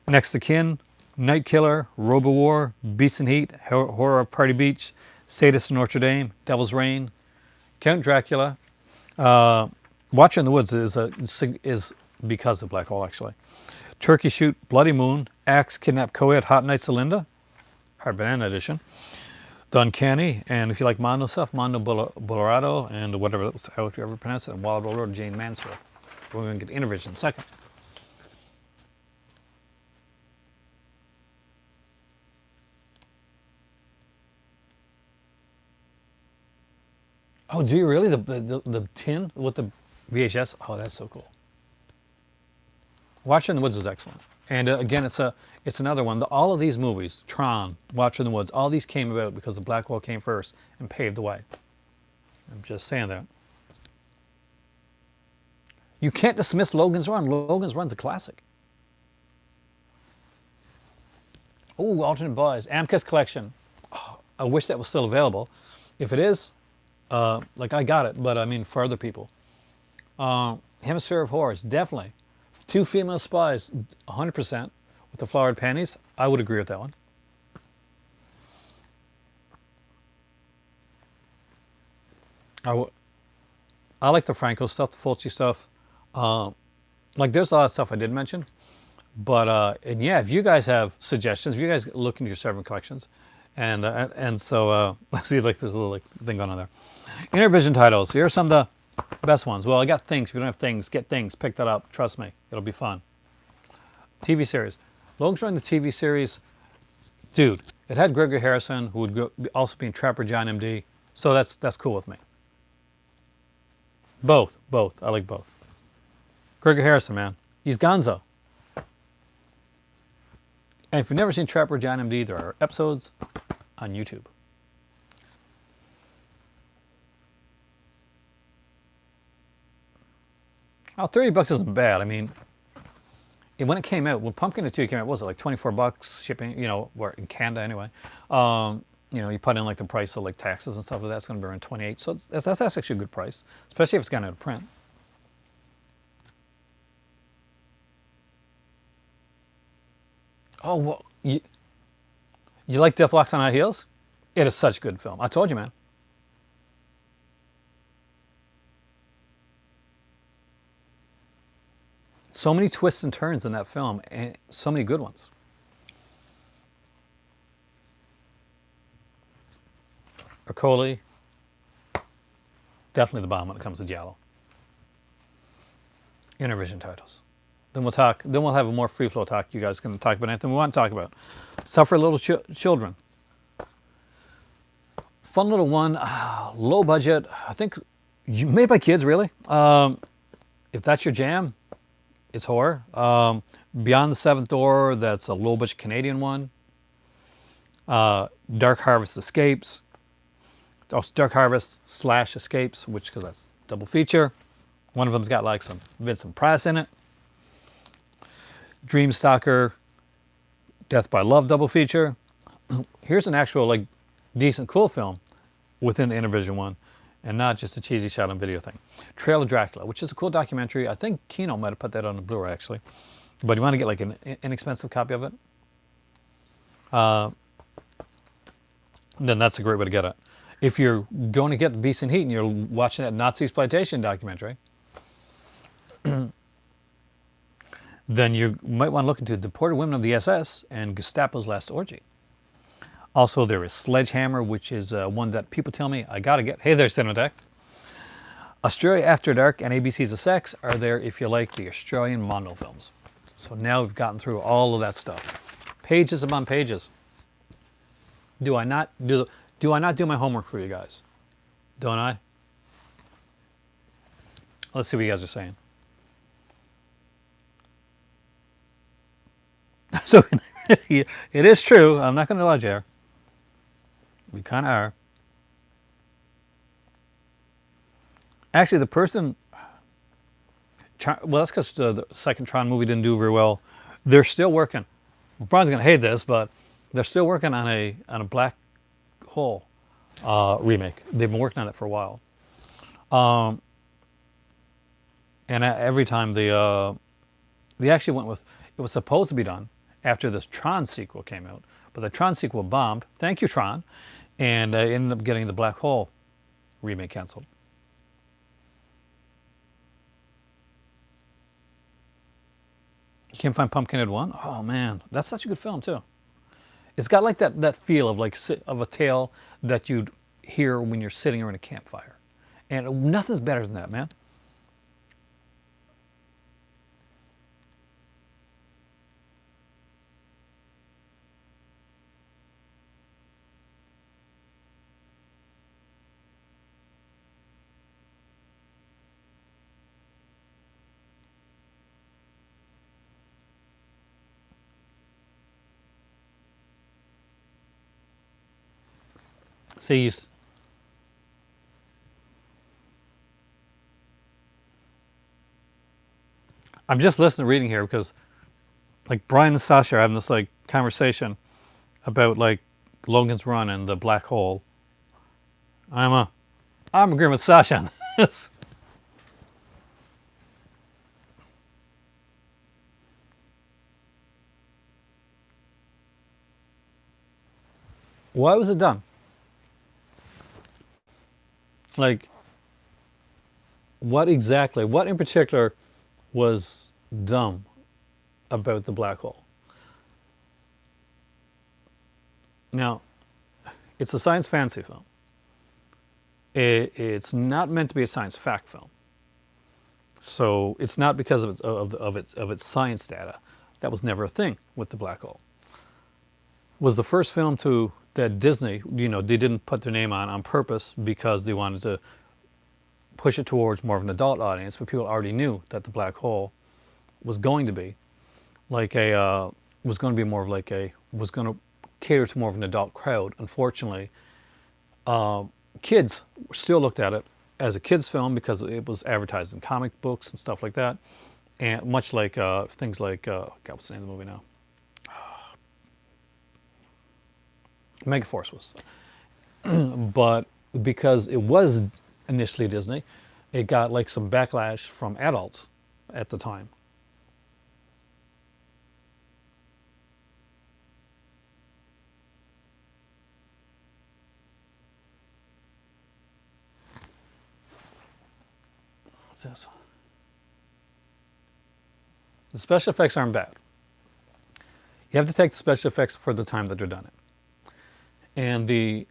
Next of Kin, Night Killer, Robo-War, Beast and Heat, Horror of Party Beach, Sadist in Notre Dame, Devil's Reign, Count Dracula. Watcher in the Woods is because of Black Hole, actually. Turkey Shoot, Bloody Moon, Axe, Kidnap, Coed, Hot Nights of Linda, Hard Banana Edition, The Uncanny, and if you like Mondo stuff, Mondo Bolorado, and whatever else, however you ever pronounce it, and Wild Road Road, Jane Mansfield. We're going to get Intervision in a second. Oh, do you really? The tin with the VHS? Oh, that's so cool. Watcher in the Woods was excellent. And again, it's another one. All of these movies, Tron, Watcher in the Woods, all these came about because the black hole came first and paved the way. I'm just saying that. You can't dismiss Logan's Run. Logan's Run's a classic. Oh, Alternate Boys, Amicus Collection. Oh, I wish that was still available. If it is, like I got it, but I mean for other people. Hemisphere of Horrors, definitely. Two Female Spies, 100%. With the Flowered Panties, I would agree with that one. I like the Franco stuff, the Fulci stuff. Like there's a lot of stuff I did mention. But, and yeah, if you guys have suggestions, if you guys look into your Severin collections, and so, let's see, like there's a little like, thing going on there. Intervision titles, here are some of the best ones. Well, I got Things. If you don't have Things, get Things. Pick that up. Trust me. It'll be fun. TV series. Logan's Run, the TV series. Dude, it had Gregory Harrison, who would also be in Trapper John MD. So that's cool with me. Both. I like both. Gregory Harrison, man. He's gonzo. And if you've never seen Trapper John MD, there are episodes on YouTube. Oh, $30 isn't bad. I mean, when it came out, when Pumpkin 2 came out, what was it like $24 shipping? Or in Canada anyway. You put in like the price of like taxes and stuff like that. It's going to be around 28. So that's actually a good price, especially if it's gone out of print. Oh, well, you like Death Walks on High Heels? It is such a good film. I told you, man. So many twists and turns in that film, and so many good ones. Ercole, definitely the bomb when it comes to Giallo. Intervision titles. Then we'll talk. Then we'll have a more free flow talk. You guys can talk about anything we want to talk about. Suffer Little Children. Fun little one, low budget. I think Made by kids, really. If that's your jam, it's horror. Beyond the Seventh Door, that's a low budget Canadian one. Dark Harvest Escapes. Oh, Dark Harvest slash Escapes, which, because that's double feature. One of them's got like some Vincent Price in it. Dreamstalker, Death by Love double feature. Here's an actual like decent cool film within the Intervision one, and not just a cheesy shot on video thing. Trail of Dracula, which is a cool documentary. I think Kino might have put that on the Blu-ray actually, but you want to get like an inexpensive copy of it, then that's a great way to get it. If you're going to get the Beast in Heat and you're watching that Nazi exploitation documentary, then you might want to look into Deported Women of the SS and Gestapo's Last Orgy. Also, there is Sledgehammer, which is one that people tell me I gotta get. Hey there, Cinematheque. Australia After Dark and ABC's of Sex are there if you like the Australian Mondo films. So now we've gotten through all of that stuff. Pages upon pages. Do I not do my homework for you guys? Don't I? Let's see what you guys are saying. So it is true. I'm not going to lie, JR. We kind of are. Actually, the person. Well, that's because the second Tron movie didn't do very well. They're still working. Brian's going to hate this, but they're still working on a Black Hole remake. They've been working on it for a while. And every time they actually went with, it was supposed to be done after this Tron sequel came out, but the Tron sequel bombed. Thank you, Tron, and ended up getting the Black Hole remake canceled. You can't find Pumpkinhead 1? Oh man, that's such a good film too. It's got like that feel of like of a tale that you'd hear when you're sitting around a campfire, and nothing's better than that, man. See, I'm just listening, reading here because, like, Brian and Sasha are having this like conversation about like Logan's Run and the Black Hole. I'm agreeing with Sasha on this. Why was it done? Like, what exactly? What in particular was dumb about the black hole? Now, it's a science fantasy film. It's not meant to be a science fact film. So it's not because of its science data. That was never a thing with the black hole. Was the first film that Disney, they didn't put their name on purpose because they wanted to push it towards more of an adult audience, but people already knew that the black hole was going to be like was going to be more of like was going to cater to more of an adult crowd. Unfortunately, kids still looked at it as a kids film because it was advertised in comic books and stuff like that, and much like things like God, what's the name of the movie now? Megaforce was, but because it was initially Disney, it got like some backlash from adults at the time. What's this? The special effects aren't bad. You have to take the special effects for the time that they're done in,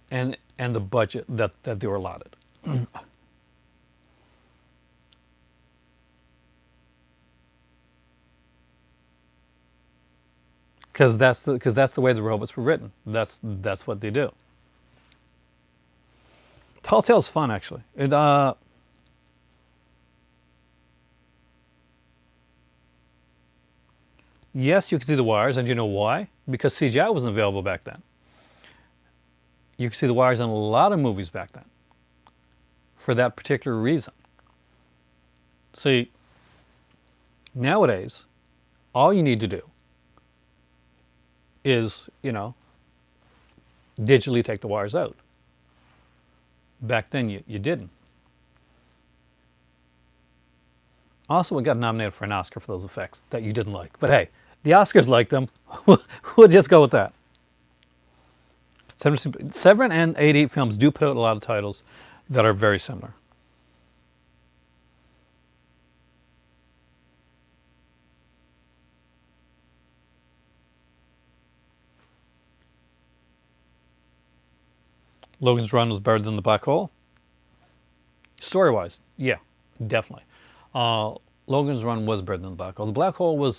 and the budget that they were allotted. Because that's the way the robots were written. That's what they do. Tall Tale's fun, actually. Yes, you can see the wires, and you know why? Because CGI wasn't available back then. You can see the wires in a lot of movies back then for that particular reason. See, nowadays, all you need to do is, digitally take the wires out. Back then, you didn't. Also, we got nominated for an Oscar for those effects that you didn't like. But hey, the Oscars liked them. We'll just go with that. Severin and 88 Films do put out a lot of titles that are very similar. Logan's Run was better than The Black Hole. Story-wise, yeah, definitely. Logan's Run was better than The Black Hole. The Black Hole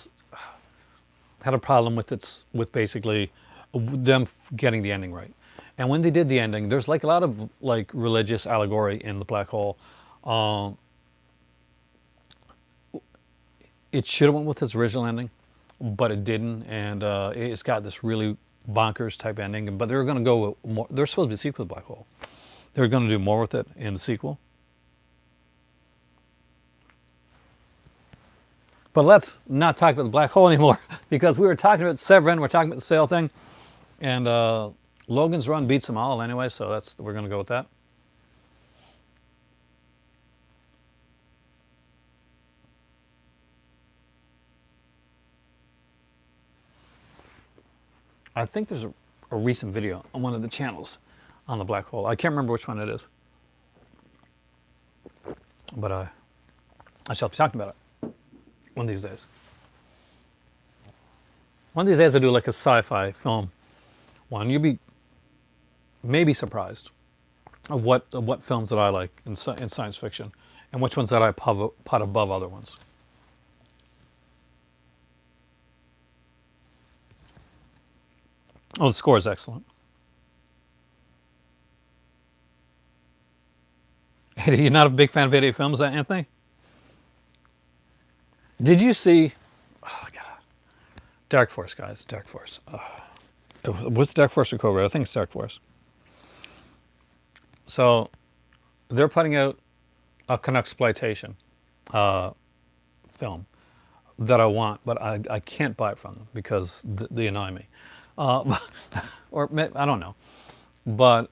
had a problem with basically them getting the ending right. And when they did the ending, there's like a lot of like religious allegory in The Black Hole. It should have went with its original ending, but it didn't, and it's got this really bonkers type ending. But they're going to go with more. There's supposed to be a sequel to Black Hole. They're going to do more with it in the sequel. But let's not talk about the Black Hole anymore because we were talking about Severin, we're talking about the sale thing, and Logan's Run beats them all anyway, so we're going to go with that. I think there's a recent video on one of the channels on the Black Hole. I can't remember which one it is, but I shall be talking about it one of these days. One of these days I do like a sci-fi film one. You'll be maybe surprised of what films that I like in science fiction and which ones that I put above other ones. Oh, the score is excellent. You're not a big fan of 88 films, Anthony? Did you see? Oh God, Dark Force, guys, Dark Force. What's Dark Force or Cobra? I think it's Dark Force. So they're putting out a Canucksploitation film that I want, but I can't buy it from them because they annoy me. Or I don't know. But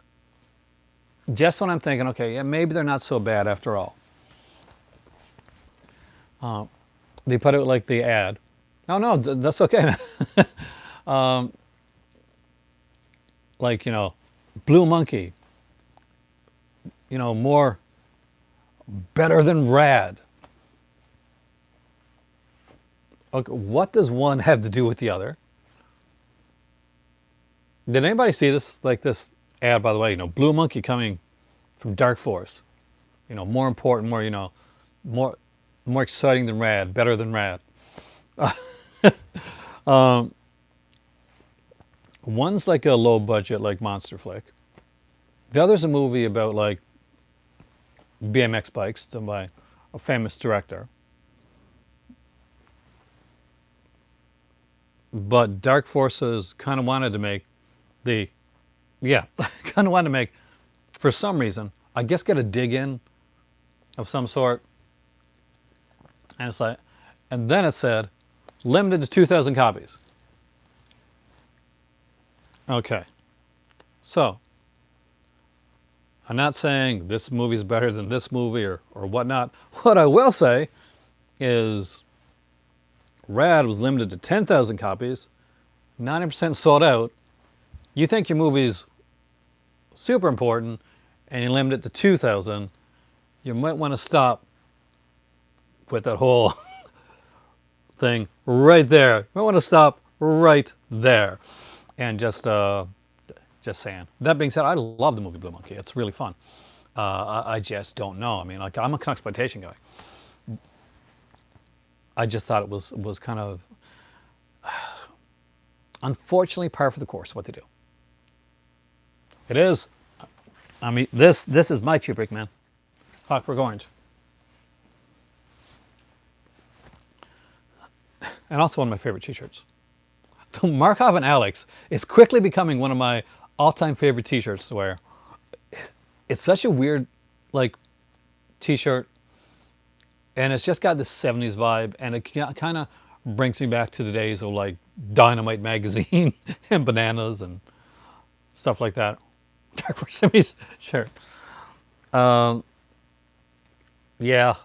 just when I'm thinking, okay, yeah, maybe they're not so bad after all. They put out like the ad. Oh no, that's okay. Like, Blue Monkey. More better than rad. Okay, what does one have to do with the other? Did anybody see this? Like this ad, by the way, Blue Monkey coming from Dark Force. More important, more exciting than rad, better than rad. One's like a low budget, like monster flick. The other's a movie about like BMX bikes done by a famous director. But Dark Forces kind of wanted to make for some reason, I guess get a dig in of some sort. And it's like, and then it said, limited to 2,000 copies. Okay. So, I'm not saying this movie is better than this movie or whatnot. What I will say is Rad was limited to 10,000 copies, 90% sold out. You think your movie's super important and you limit it to 2,000, you might want to stop with that whole thing right there. You might want to stop right there. And just saying. That being said, I love the movie Blue Monkey. It's really fun. I just don't know. I mean, like, I'm a Canucksploitation guy. I just thought it was kind of, unfortunately, par for the course what they do. It is. I mean, this is my Kubrick, man. Clockwork Orange. And also one of my favorite t-shirts. Markov and Alex is quickly becoming one of my all-time favorite t-shirts to wear. It's such a weird, like, t-shirt, and it's just got this 70s vibe, and it kind of brings me back to the days of, like, Dynamite magazine and Bananas and stuff like that. Dark Proximities shirt. Yeah, yeah.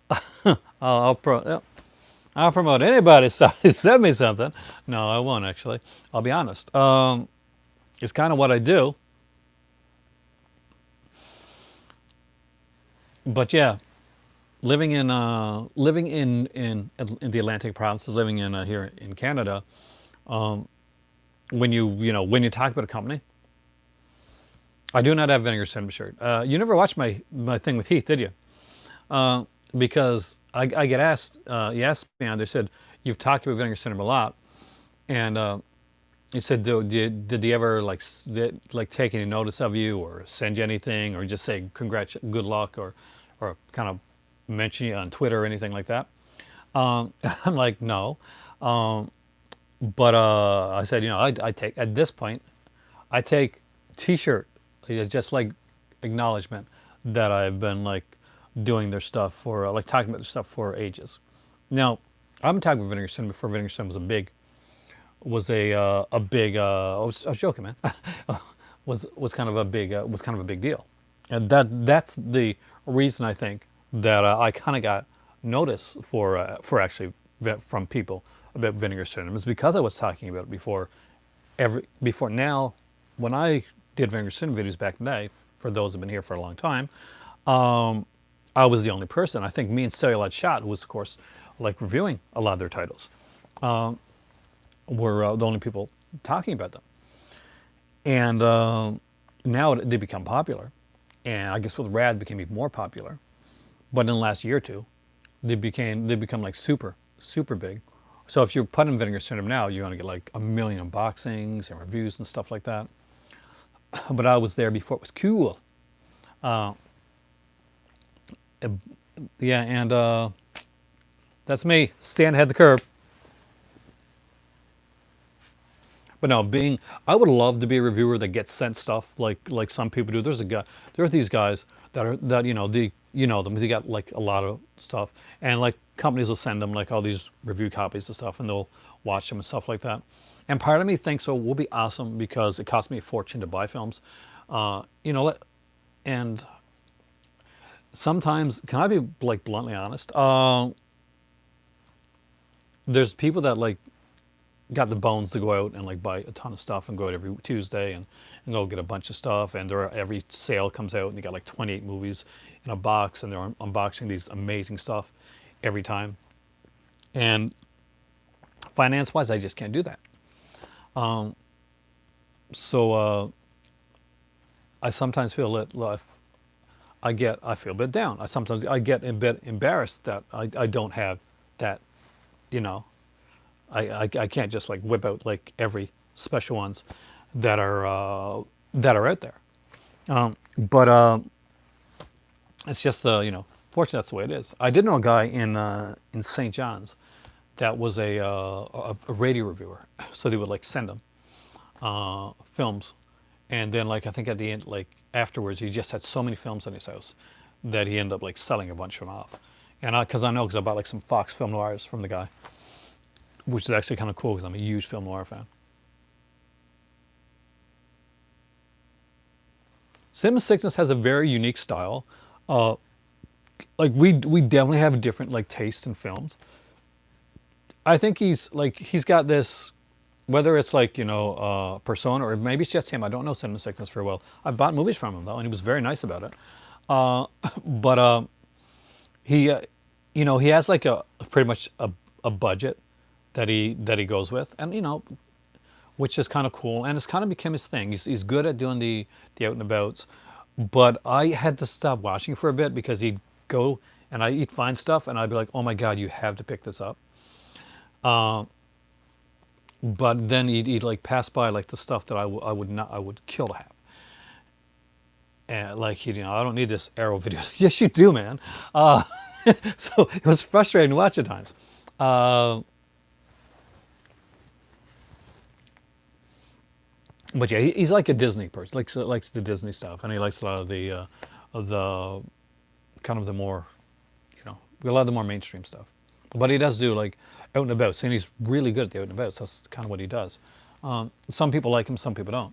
I'll promote anybody who send me something. No, I won't actually. I'll be honest. It's kind of what I do. But yeah, living in the Atlantic provinces, living in here in Canada, when you talk about a company, I do not have Vinegar Cinema shirt. You never watched my thing with Heath, did you? Because I get asked, you asked me, and they said you've talked about Vinegar Cinema a lot, and he said, did they ever like take any notice of you or send you anything or just say congrats, good luck, or kind of mention you on Twitter or anything like that? I'm like, no. But I said, I take, at this point, I take T-shirt as just like acknowledgement that I've been like doing their stuff for, like talking about their stuff for ages. Now, I've been talking about Vinegar Cinema before Vinegar Cinema I was joking, man. was kind of a big deal, and that's the reason I think that I kind of got notice for actually from people about Vinegar Cinema is because I was talking about it before now. When I did Vinegar Cinema videos back in the day, for those who've been here for a long time, I was the only person. I think me and Celluloid Shot, who was of course like reviewing a lot of their titles, were the only people talking about them. And now they become popular, and I guess with Rad became even more popular. But in the last year or two, they become like super big. So if you're putting Vinegar Syndrome now, you're gonna get like a million unboxings and reviews and stuff like that. But I was there before it was cool. Yeah, and that's me. Stand ahead of the curve. But no, I would love to be a reviewer that gets sent stuff like some people do. There are these guys that you know them. They got like a lot of stuff, and like companies will send them like all these review copies and stuff, and they'll watch them and stuff like that. And part of me thinks, oh, it will be awesome because it costs me a fortune to buy films, and sometimes, can I be like bluntly honest? There's people that like got the bones to go out and like buy a ton of stuff and go out every Tuesday and go get a bunch of stuff, and every sale comes out and they got like 28 movies in a box, and they're unboxing these amazing stuff every time. And finance wise, I just can't do that. So I sometimes feel that I feel a bit down. I get a bit embarrassed that I don't have that, you know. I can't just like whip out like every special ones that are out there. But it's just fortunately that's the way it is. I did know a guy in St. John's that was a radio reviewer. So they would like send him films, and then like I think at the end, like afterwards, he just had so many films in his house that he ended up like selling a bunch of them off. And because I bought like some Fox film noirs from the guy, which is actually kind of cool because I'm a huge film noir fan. Cinema Sickness has a very unique style. Like we definitely have a different like taste in films. I think he's got this, whether it's like persona or maybe it's just him. I don't know Cinema Sickness very well. I bought movies from him though, and he was very nice about it. But he he has like a pretty much a budget that he goes with, and which is kind of cool, and it's kind of become his thing. He's good at doing the out and abouts, but I had to stop watching for a bit because he'd go and he'd find stuff, and I'd be like, oh my god, you have to pick this up. But then he'd like pass by like the stuff that I would kill to have. And like, I don't need this Arrow video. Yes, you do, man. Uh, so it was frustrating to watch at times. Uh, but yeah, he's like a Disney person. Likes the Disney stuff, and he likes a lot of the kind of the more, a lot of the more mainstream stuff. But he does do like out and about, and he's really good at the out and about. So that's kind of what he does. Some people like him, some people don't.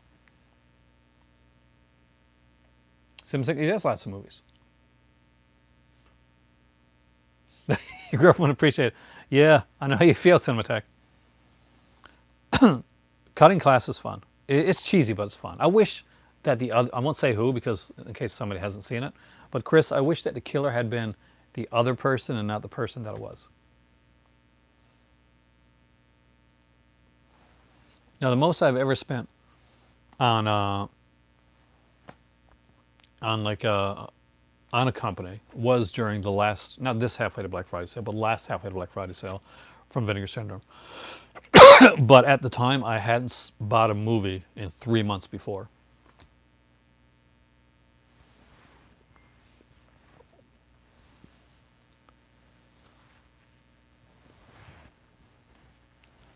Sim6, he does lots of movies. Your girlfriend would appreciate it. Yeah, I know how you feel, Cinematech. Cutting class is fun. It's cheesy, but it's fun. I wish that the other, I won't say who because in case somebody hasn't seen it, but Chris, I wish that the killer had been the other person and not the person that it was. Now, the most I've ever spent on like on a company was during the last, not this halfway to Black Friday sale, but last halfway to Black Friday sale from Vinegar Syndrome. But at the time, I hadn't bought a movie in 3 months before.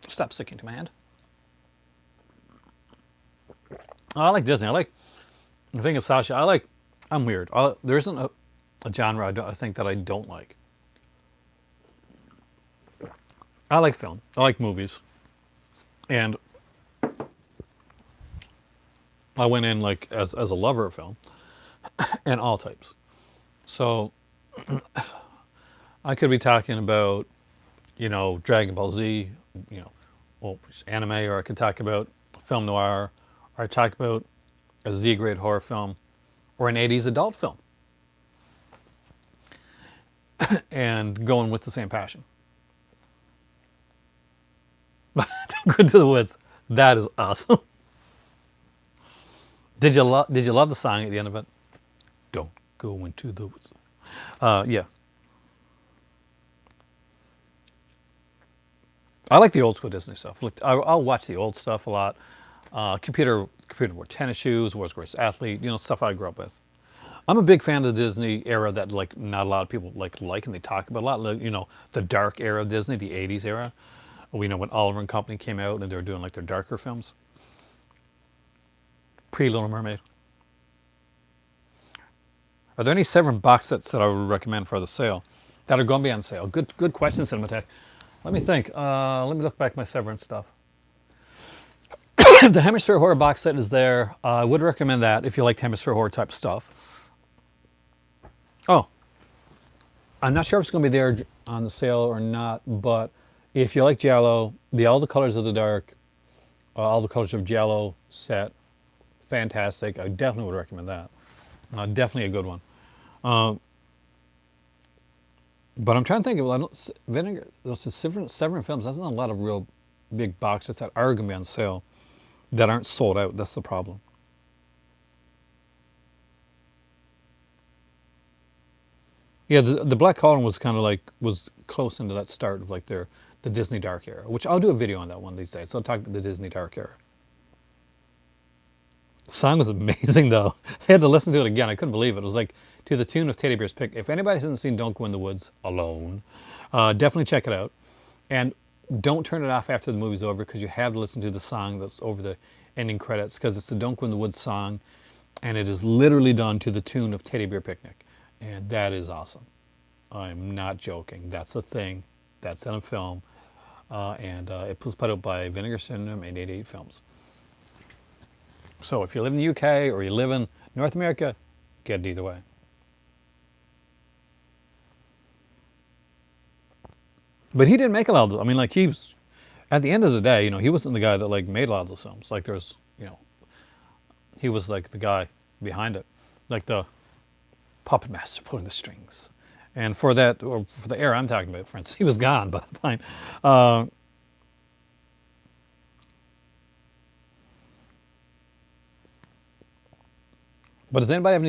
Stop sticking to my hand. I like Disney. I like, the thing is, Sasha, I'm weird. There isn't a genre I think that I don't like. I like film. I like movies. And I went in like as a lover of film and all types. So I could be talking about, Dragon Ball Z, anime, or I could talk about film noir, or I talk about a Z-grade horror film, or an 80s adult film. And going with the same passion. Don't go into the woods. That is awesome. Did you love the song at the end of it? Don't go into the woods. Yeah. I like the old school Disney stuff. Look, I'll watch the old stuff a lot. Computer wore tennis shoes, was greatest athlete, stuff I grew up with. I'm a big fan of the Disney era that like not a lot of people like and they talk about a lot. Like, the dark era of Disney, the 80s era. We know when Oliver and Company came out and they were doing like their darker films. Pre-Little Mermaid. Are there any Severin box sets that I would recommend for the sale that are going to be on sale? Good question, Cinematech. Let me think. Let me look back at my Severin stuff. If the Hemisphere Horror box set is there, I would recommend that if you like Hemisphere Horror type stuff. Oh, I'm not sure if it's going to be there on the sale or not, but if you like Giallo, All the Colors of the Dark, All the Colors of Giallo set, fantastic. I definitely would recommend that. Definitely a good one. But I'm trying to think of Vinegar. Those Severin films. That's not a lot of real big box sets that are going to be on sale that aren't sold out. That's the problem. Yeah, the Black Cauldron was kind of like was close into that start of like the Disney Dark era, which I'll do a video on that one these days. So I'll talk about the Disney Dark era. The song was amazing though. I had to listen to it again. I couldn't believe it. It was like to the tune of Teddy Bear's Pick. If anybody hasn't seen Don't Go in the Woods Alone, definitely check it out. And don't turn it off after the movie's over because you have to listen to the song that's over the ending credits because it's the Don't Go in the Woods song and it is literally done to the tune of Teddy Bear Picnic. And that is awesome. I'm not joking. That's a thing. That's in a film. And it was put out by Vinegar Syndrome and 88 Films. So if you live in the UK or you live in North America, get it either way. But he didn't make a lot of those. I mean, like he was, at the end of the day, he wasn't the guy that like made a lot of those films. Like there's, he was like the guy behind it. Like the puppet master pulling the strings. And for that, or for the era I'm talking about, for instance, he was gone by the time. But does anybody have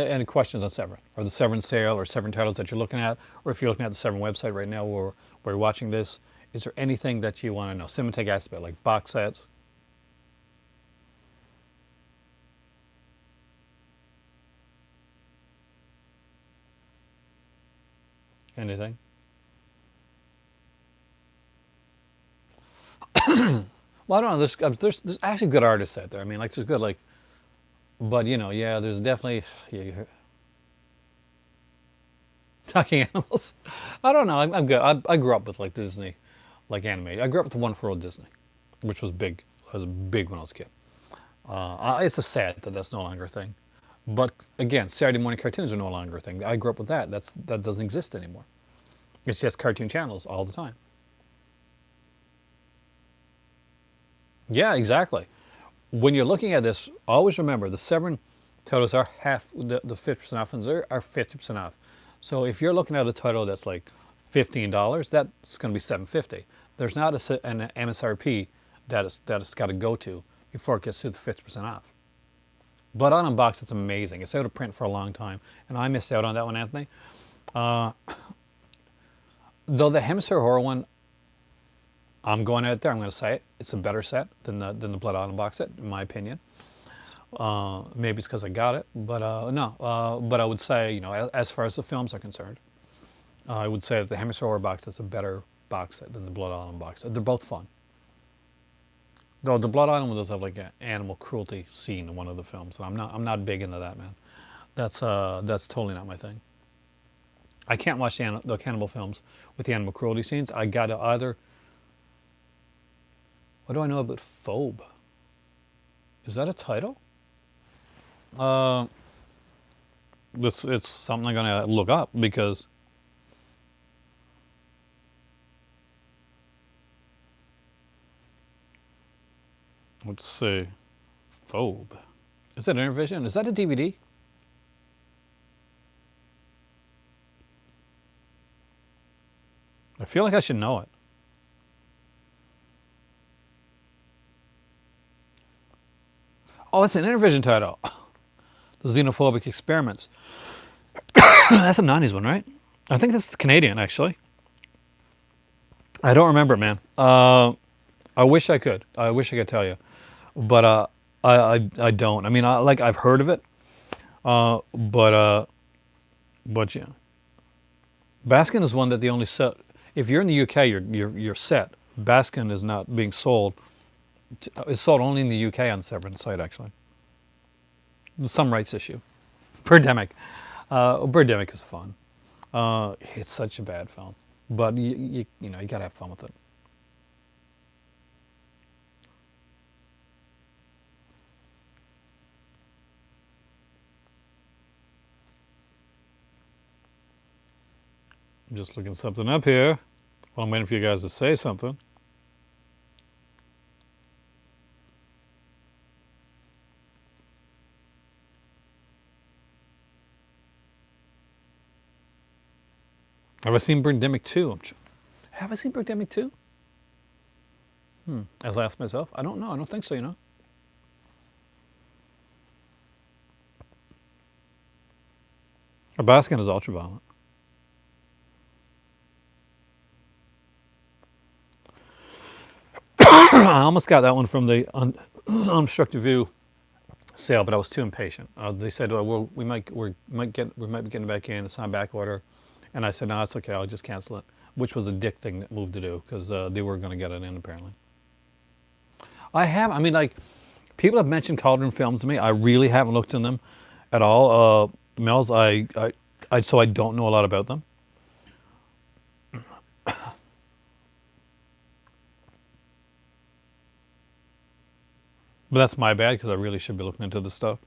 any questions on Severin, or the Severin sale, or Severin titles that you're looking at, or if you're looking at the Severin website right now, or where you're watching this, is there anything that you want to know? Cinematech asked about, like box sets. Anything? Well, I don't know. There's actually good artists out there. I mean, like there's good like, but yeah, there's definitely yeah, talking animals. I don't know. I'm good. I grew up with like Disney, like animated. I grew up with the One for Old Disney, which was big. I was big when I was a kid. It's a sad that that's no longer a thing. But again, Saturday morning cartoons are no longer a thing. I grew up with that. That doesn't exist anymore. It's just cartoon channels all the time. Yeah, exactly. When you're looking at this, always remember the Severin titles are half the 50% off, and are 50% off. So if you're looking at a title that's like $15, that's going to be $7.50. There's not an MSRP that it's got to go to before it gets to the 50% off. But on Unbox, it's amazing. It's out of print for a long time, and I missed out on that one, Anthony. Uh, though the Hemisphere Horror one, I'm going out there. I'm going to say it. It's a better set than the Blood Autumn box set, in my opinion. Maybe it's because I got it, but no. But I would say, as far as the films are concerned, I would say that the Hemisphere Horror box is a better box set than the Blood Autumn box set. They're both fun. Though the Blood Autumn does have like an animal cruelty scene in one of the films, and I'm not big into that, man. That's totally not my thing. I can't watch the cannibal films with the animal cruelty scenes. I gotta either. What do I know about Phobe? Is that a title? Uh, it's something I'm gonna look up because let's see, Phobe. Is that Intervision? Is that a DVD? I feel like I should know it. Oh, it's an Intervision title. The Xenophobic Experiments. That's a 90s one, right? I think this is Canadian, actually. I don't remember, man. I wish I could. I wish I could tell you, but I don't. I mean, I've heard of it, uh, but uh, but yeah, Baskin is one that the only set. If you're in the UK, you're set. Baskin is not being sold. It's sold only in the UK on the Severin site, actually. Some rights issue. Birdemic. Birdemic is fun. It's such a bad film, but you gotta have fun with it. I'm just looking something up here. While I'm waiting for you guys to say something. Have I seen Birdemic 2? Have I seen Birdemic 2? As I ask myself, I don't know. I don't think so. Baskin is ultraviolet. I almost got that one from the unobstructed view sale, but I was too impatient. They said, we might be getting back in. It's on back order, and I said, no, it's okay. I'll just cancel it, which was a dick thing that move to do because they were going to get it in apparently. I mean, like people have mentioned Cauldron films to me. I really haven't looked in them at all. Mel's, so I don't know a lot about them. But that's my bad because I really should be looking into this stuff.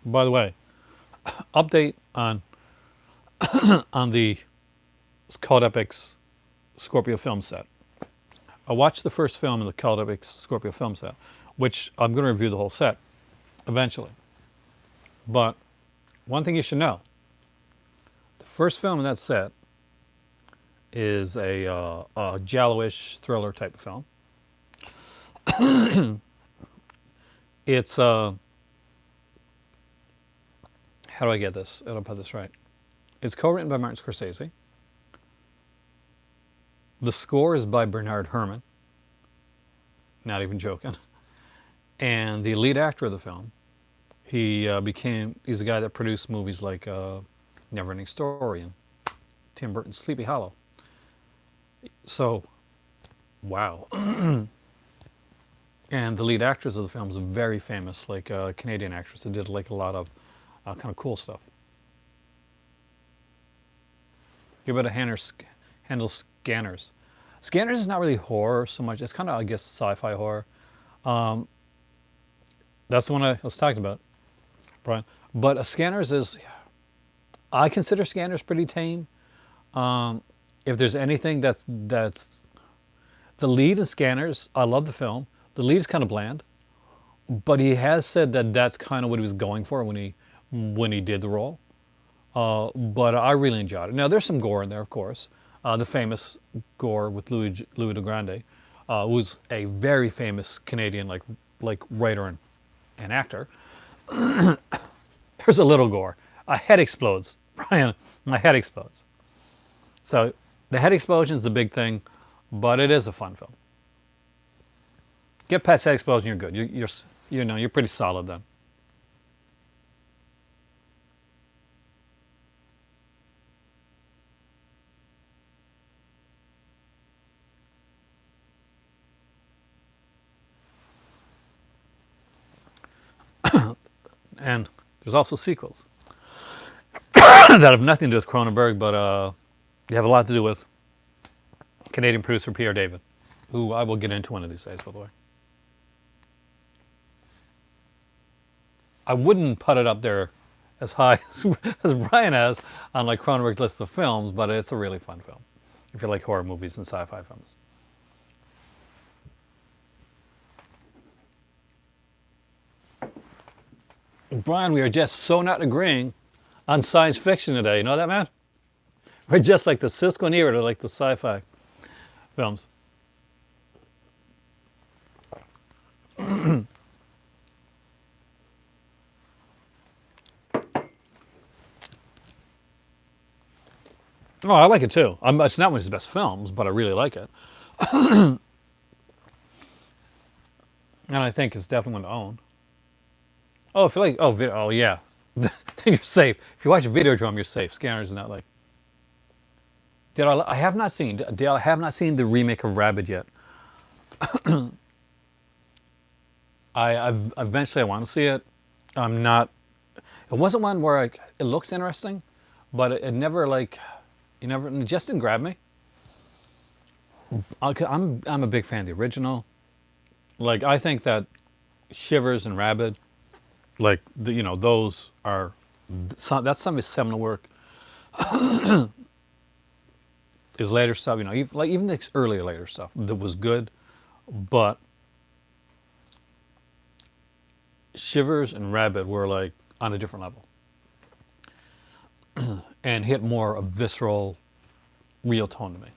By the way, update on on the Cult Epics Scorpio film set. I watched the first film in the Cult Epics Scorpio film set, which I'm going to review the whole set eventually. But one thing you should know: the first film in that set is a Jallowish thriller type of film. It's how do I get this? I don't put this right. It's co-written by Martin Scorsese. The score is by Bernard Herrmann. Not even joking. And the lead actor of the film, He's the guy that produced movies like Neverending Story and Tim Burton's Sleepy Hollow. So, wow. And the lead actress of the film is a very famous, like Canadian actress that did like a lot of kind of cool stuff. You better handle Scanners. Scanners is not really horror so much. It's kind of, I guess, sci-fi horror. Um, that's the one I was talking about, Brian. But Scanners is, I consider Scanners pretty tame. If there's anything that's the lead in Scanners, I love the film. The lead is kind of bland, but he has said that that's kind of what he was going for when he did the role. But I really enjoyed it. Now there's some gore in there, of course. The famous gore with Louis de Grande, who's a very famous Canadian like writer and actor. There's a little gore. A head explodes, Brian. My head explodes. So the head explosion is the big thing, but it is a fun film. Get past head explosion, you're good. You're pretty solid then. And there's also sequels that have nothing to do with Cronenberg, but they have a lot to do with Canadian producer Pierre David, who I will get into one of these days, by the way. I wouldn't put it up there as high as Brian has on like Cronenberg's list of films, but it's a really fun film if you like horror movies and sci-fi films. Brian, we are just so not agreeing on science fiction today. You know that, man? We're just like the Cisco and Era to like the sci-fi films. Oh, I like it too. It's not one of his best films, but I really like it. And I think it's definitely one to own. Oh, if you like, oh yeah, then you're safe. If you watch Videodrome, you're safe. Scanners is not like. I have not seen. I have not seen the remake of Rabid yet. Eventually I want to see it. I'm not. It wasn't one where it looks interesting, but it never it just didn't grab me. I'm a big fan of the original. Like I think that Shivers and Rabid, those are that's some of his seminal work. His later stuff, even the earlier later stuff that was good, but Shivers and Rabid were like on a different level and hit more a visceral, real tone to me.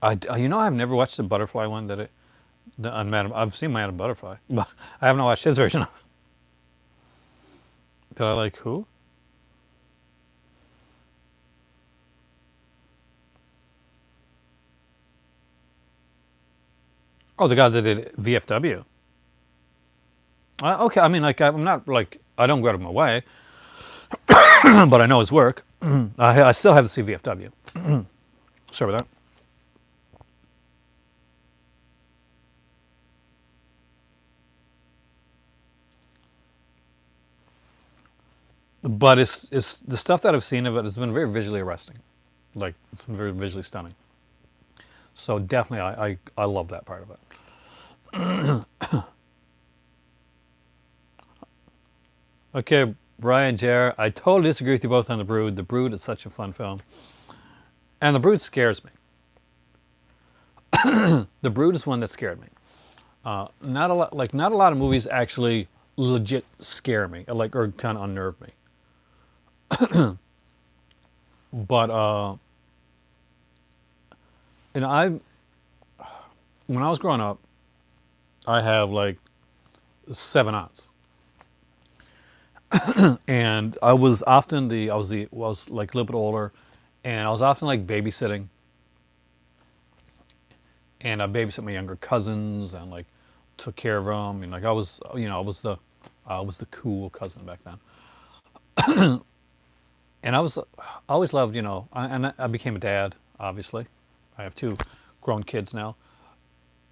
I've never watched the Butterfly one on Madam. I've seen Madam Butterfly, but I haven't watched his version. Did I like who? Oh, the guy that did VFW. Okay, I mean, I'm not like I don't go out of my way, but I know his work. I still have to see VFW. Sorry about that. But it's the stuff that I've seen of it has been very visually arresting. Like it's been very visually stunning. So definitely, I love that part of it. Okay, Brian, Jer, I totally disagree with you both on The Brood. The Brood is such a fun film, and The Brood scares me. The Brood is one that scared me. Not a lot of movies actually legit scare me, or kind of unnerve me. But I when I was growing up, I have like 7 aunts, and I was like a little bit older, and I was often like babysitting, and I babysit my younger cousins, and like took care of them, and like I was, I was the cool cousin back then, and I always loved, and I became a dad. Obviously, I have two grown kids now.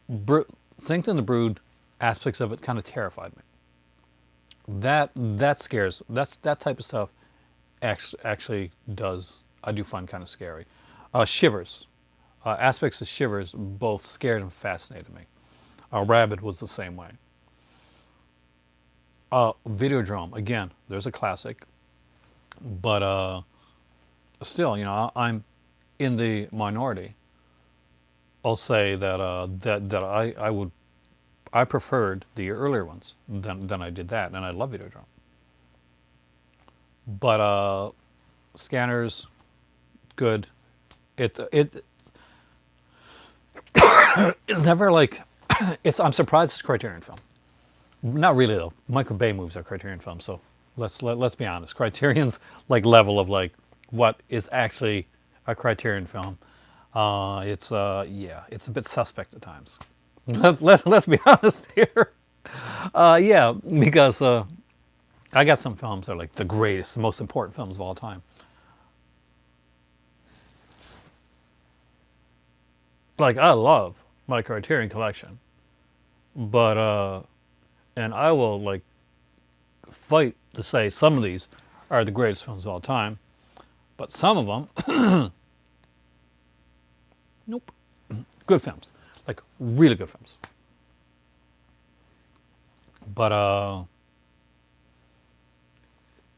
Bro- Things in the brood aspects of it kind of terrified me. That scares. That type of stuff actually does. I do find kind of scary. Shivers. Aspects of Shivers both scared and fascinated me. Rabbit was the same way. Videodrome, again, there's a classic, but still, I'm in the minority. I'll say that that I preferred the earlier ones than I did that, and I love Videodrome. But Scanners, good. It is never like it's. I'm surprised it's a Criterion film. Not really though. Michael Bay movies are Criterion films, so let's be honest. Criterion's like level of like what is actually a Criterion film. It's a bit suspect at times. Let's be honest here. Yeah, because I got some films that are like the greatest, the most important films of all time. Like I love my Criterion collection, but and I will like fight to say some of these are the greatest films of all time, but some of them, nope, good films, like really good films. But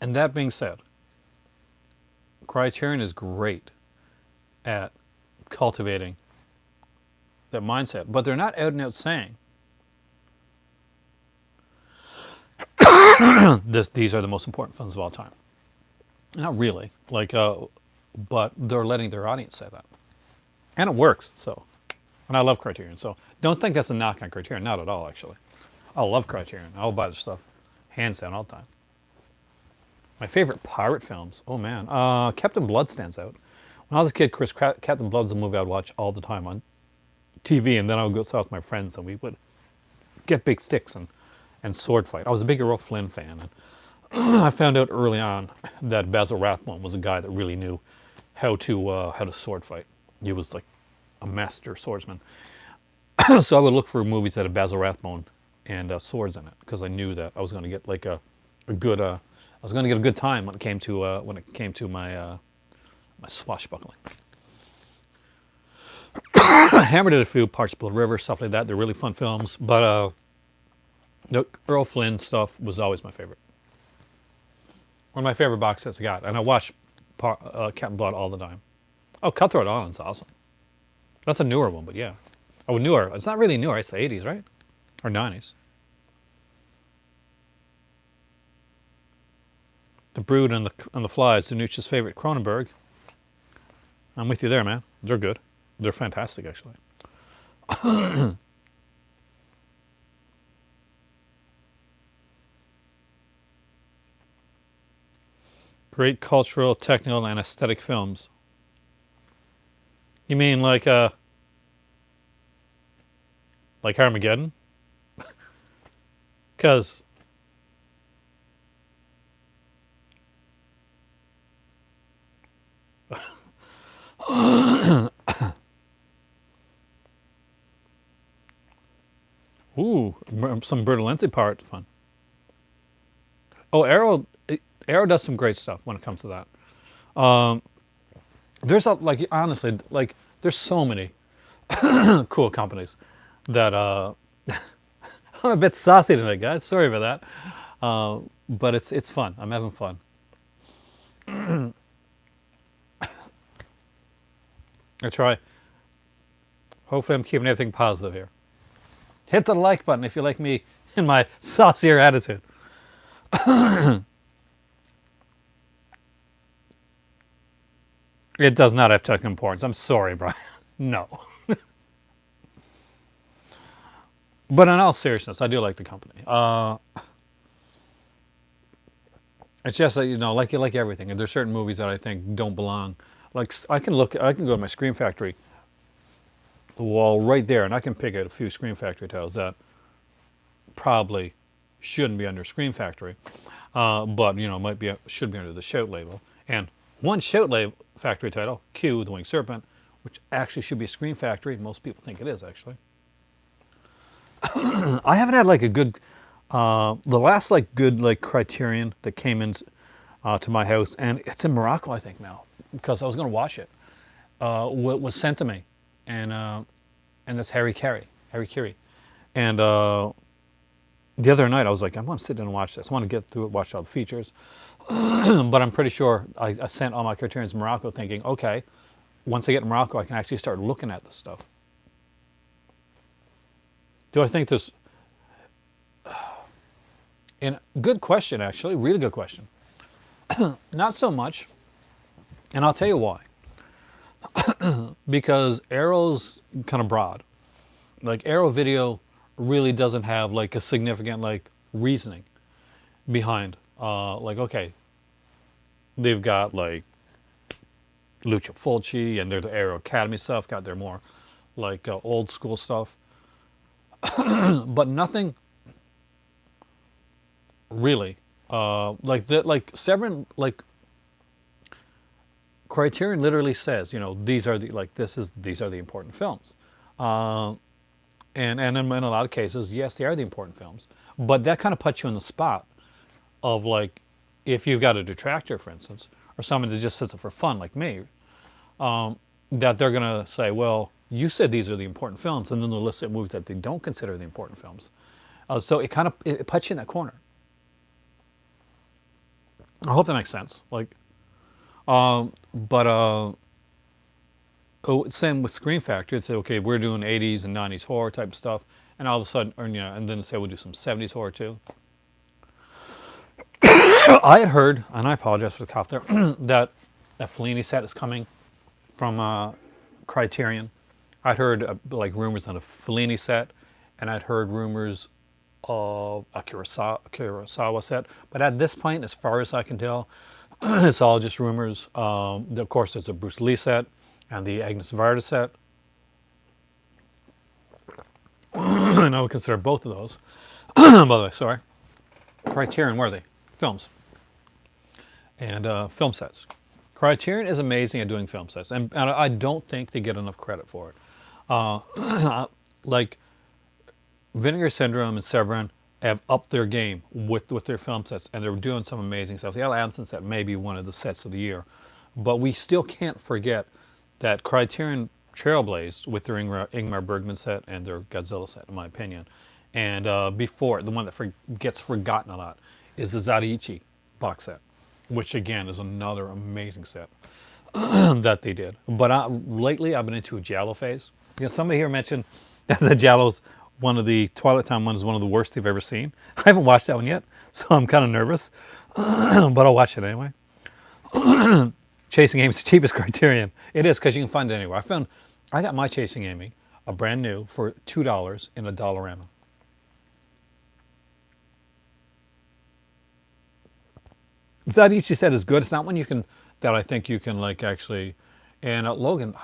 and that being said, Criterion is great at cultivating that mindset, but they're not out and out saying these are the most important films of all time. Not really, like, but they're letting their audience say that, and it works. So, and I love Criterion. So don't think that's a knock on Criterion. Not at all, actually. I love Criterion. I'll buy their stuff, hands down, all the time. My favorite pirate films. Oh man, Captain Blood stands out. When I was a kid, Captain Blood's a movie I'd watch all the time on TV, and then I would go out with my friends, and we would get big sticks and sword fight. I was a big Errol Flynn fan, and I found out early on that Basil Rathbone was a guy that really knew how to sword fight. He was like a master swordsman. So I would look for movies that had Basil Rathbone and swords in it because I knew that I was going to get like a good I was going to get a good time when it came to my my swashbuckling. Hammer did a few Parts of Blood River, stuff like that. They're really fun films, but the Earl Flynn stuff was always my favorite. One of my favorite box sets I got, and I watch Captain Blood all the time. Oh, Cutthroat Island's awesome. That's a newer one, but yeah. Oh, newer. It's not really newer. It's the 80s, right? Or 90s. The Brood and the Flies, Danucci's favorite Cronenberg. I'm with you there, man. They're good. They're fantastic, actually. Great cultural, technical, and aesthetic films. You mean like Armageddon? Because ooh, some Bertolenzi part fun. Oh, Arrow does some great stuff when it comes to that. There's like honestly like there's so many cool companies that I'm a bit saucy tonight, guys. Sorry about that, but it's fun. I'm having fun. I try. Hopefully, I'm keeping everything positive here. Hit the like button if you like me in my saucier attitude. It does not have technical importance. I'm sorry, Brian. No. But in all seriousness, I do like the company. It's just that, like everything, and there's certain movies that I think don't belong Like I can go to my Scream Factory wall right there, and I can pick out a few Scream Factory titles that probably shouldn't be under Scream Factory, but might be should be under the Shout label. And one Shout Factory title, Q, the Winged Serpent, which actually should be Scream Factory. Most people think it is actually. I haven't had like a good, the last like good like Criterion that came in to my house, and it's in Morocco I think now, because I was going to watch it. Was sent to me, and that's Harry Carey, and the other night I was like, I want to sit down and watch this. I want to get through it, watch all the features, but I'm pretty sure I sent all my Criterions to Morocco, thinking, okay, once I get to Morocco, I can actually start looking at this stuff. Do I think there's? And good question, actually, really good question. Not so much, and I'll tell you why. Because Arrow's kind of broad. Like Arrow Video really doesn't have like a significant like reasoning behind. Like okay, they've got like Lucio Fulci and their the Arrow Academy stuff. Got their more like old school stuff, but nothing really like that. Like Severin, like Criterion literally says, these are the these are the important films, and in a lot of cases, yes, they are the important films. But that kind of puts you in the spot of like, if you've got a detractor, for instance, or someone that just sits it for fun, like me, that they're gonna say, well, you said these are the important films, and then they'll list movies that they don't consider the important films. So it kind of it puts you in that corner. I hope that makes sense. Like. Same with Scream Factory. It'd say, okay, we're doing 80s and 90s horror type stuff, and all of a sudden, and then say we'll do some 70s horror too. I had heard, and I apologize for the cough there, that a Fellini set is coming from Criterion. I'd heard like rumors on a Fellini set, and I'd heard rumors of a Kurosawa set. But at this point, as far as I can tell, it's all just rumors. Of course, there's a Bruce Lee set and the Agnes Varda set. And I would consider both of those. By the way, sorry. Criterion worthy films and film sets. Criterion is amazing at doing film sets, and I don't think they get enough credit for it. Like Vinegar Syndrome and Severin have upped their game with their film sets, and they're doing some amazing stuff. The Al Adamson set may be one of the sets of the year, but we still can't forget that Criterion trailblazed with their Ingmar Bergman set and their Godzilla set, in my opinion. And before, the one that gets forgotten a lot is the Zadiichi box set, which again is another amazing set that they did. But lately I've been into a Giallo phase. Somebody here mentioned that the Giallo's one of the Twilight Time ones is one of the worst they've ever seen. I haven't watched that one yet, so I'm kind of nervous, but I'll watch it anyway. Chasing Amy's the cheapest Criterion. It is, because you can find it anywhere. I got my Chasing Amy, a brand new, for $2 in a Dollarama. Zadiichi set is good. It's not one that I think you can like actually. And Logan's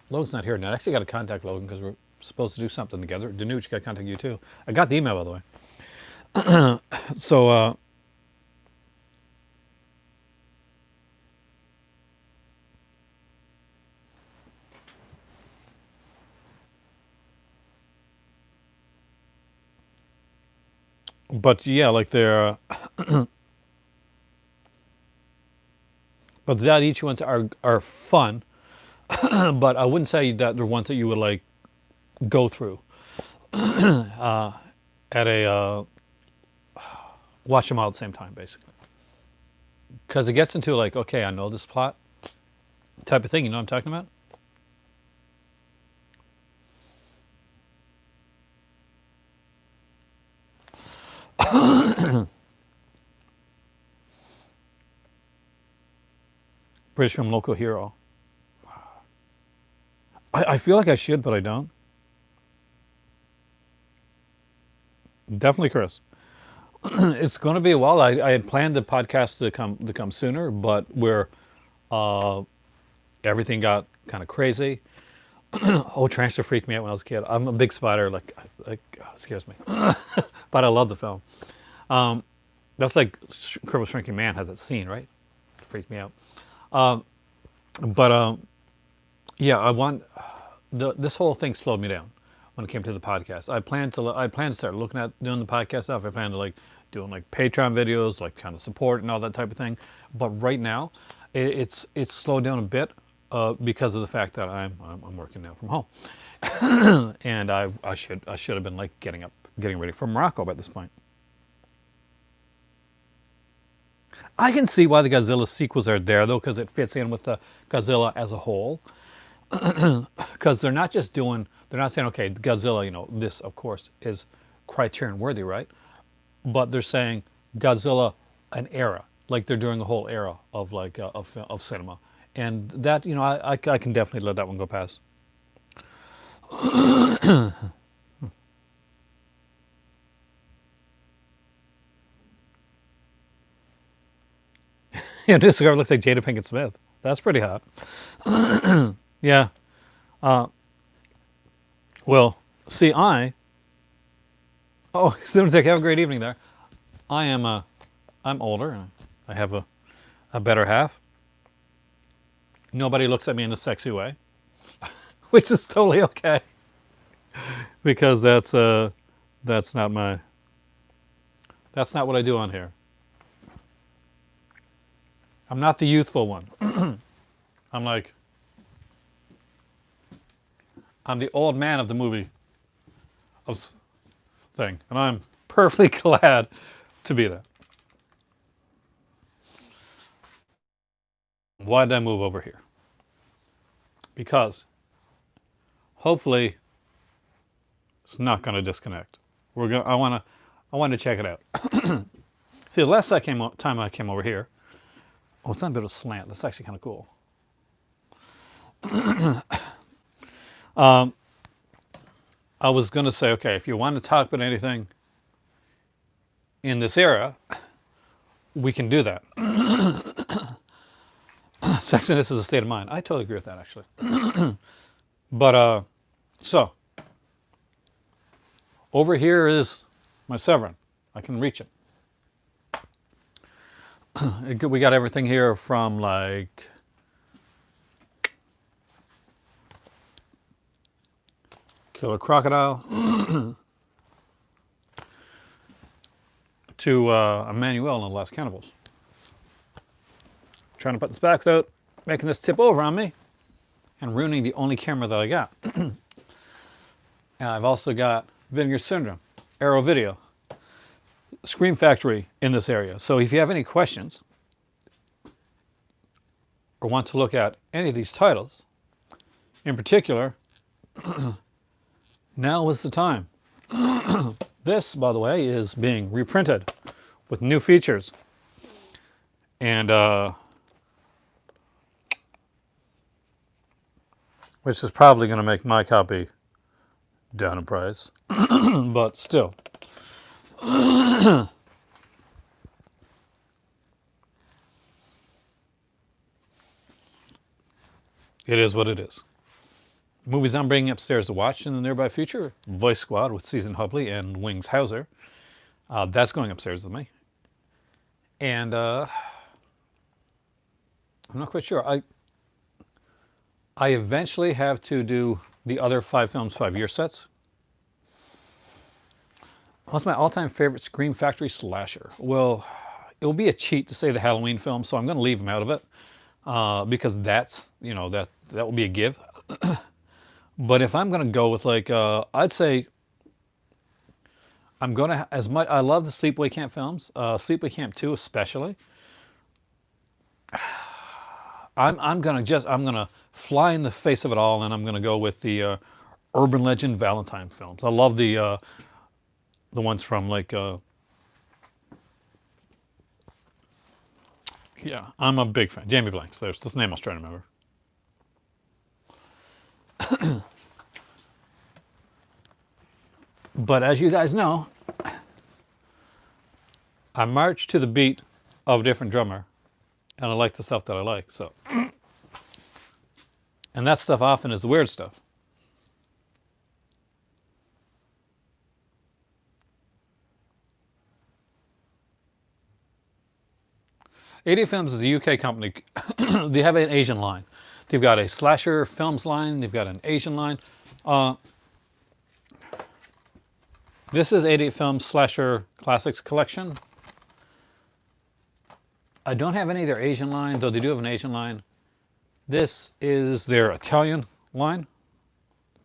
not here now. I actually got to contact Logan because we're supposed to do something together. Danuch, got to contact you too. I got the email, by the way. So, but yeah, like they're, but the Zadiichi ones are fun, but I wouldn't say that they're ones that you would like go through at a watch them all at the same time, basically, because it gets into like, okay, I know this plot type of thing. You know what I'm talking about? British film Local Hero. I feel like I should, but I don't. Definitely, Chris. It's going to be a while. I had planned the podcast to come sooner, but we're everything got kind of crazy. Oh, Tarantula freaked me out when I was a kid. I'm a big spider, like it scares me. But I love the film. That's like Incredible Shrinking Man has that scene, right? Freaked me out. But yeah, I want this whole thing slowed me down when it came to the podcast. I plan to start looking at doing the podcast stuff. I plan to like doing like Patreon videos, like kind of support and all that type of thing. But right now, it's slowed down a bit because of the fact that I'm working now from home, and I should have been like getting ready for Morocco by this point. I can see why the Godzilla sequels are there though, because it fits in with the Godzilla as a whole. Because they're not saying, okay, Godzilla, this of course is Criterion worthy, right? But they're saying Godzilla, an era, like they're doing a whole era of like of cinema, and that I can definitely let that one go past. Yeah, this cigar looks like Jada Pinkett Smith. That's pretty hot. Yeah. Well, see, oh, Cinematic, have a great evening there. I'm older, and I have a better half. Nobody looks at me in a sexy way, which is totally okay, because that's not what I do on here. I'm not the youthful one. I'm the old man of the movie thing, and I'm perfectly glad to be that. Why did I move over here? Because hopefully it's not going to disconnect. I want to check it out. See, the last time I came over here, it's not a bit of a slant. That's actually kind of cool. I was going to say, okay, if you want to talk about anything in this era, we can do that. Section, this is a state of mind. I totally agree with that, actually. But, so, over here is my Severin. I can reach it. We got everything here from like Killer Crocodile to Emmanuel and the Last Cannibals. Trying to put this back without making this tip over on me and ruining the only camera that I got. And I've also got Vinegar Syndrome, Arrow Video, Scream Factory in this area. So if you have any questions or want to look at any of these titles, in particular, now is the time. This, by the way, is being reprinted with new features. And which is probably going to make my copy down in price. But still. It is what it is. Movies I'm bringing upstairs to watch in the nearby future: Voice Squad with Season Hubley and Wings Hauser. That's going upstairs with me. And I'm not quite sure. I eventually have to do the other 5 films 5-year sets. What's my all-time favorite Scream Factory slasher? Well, it will be a cheat to say the Halloween film, so I'm going to leave them out of it because that's, that will be a give. But if I'm going to go with like, I'd say I'm going to, as much, I love the Sleepaway Camp films, Sleepaway Camp 2 especially. I'm going to fly in the face of it all, and I'm going to go with the Urban Legend Valentine films. I love the ones from like, yeah, I'm a big fan. Jamie Blanks, that's the name I was trying to remember. But as you guys know, I march to the beat of a different drummer, and I like the stuff that I like. So And that stuff often is the weird stuff. AD Films is a UK company. They have an Asian line. They've got a slasher films line. They've got an Asian line. This is 88 Films Slasher Classics Collection. I don't have any of their Asian line, though they do have an Asian line. This is their Italian line,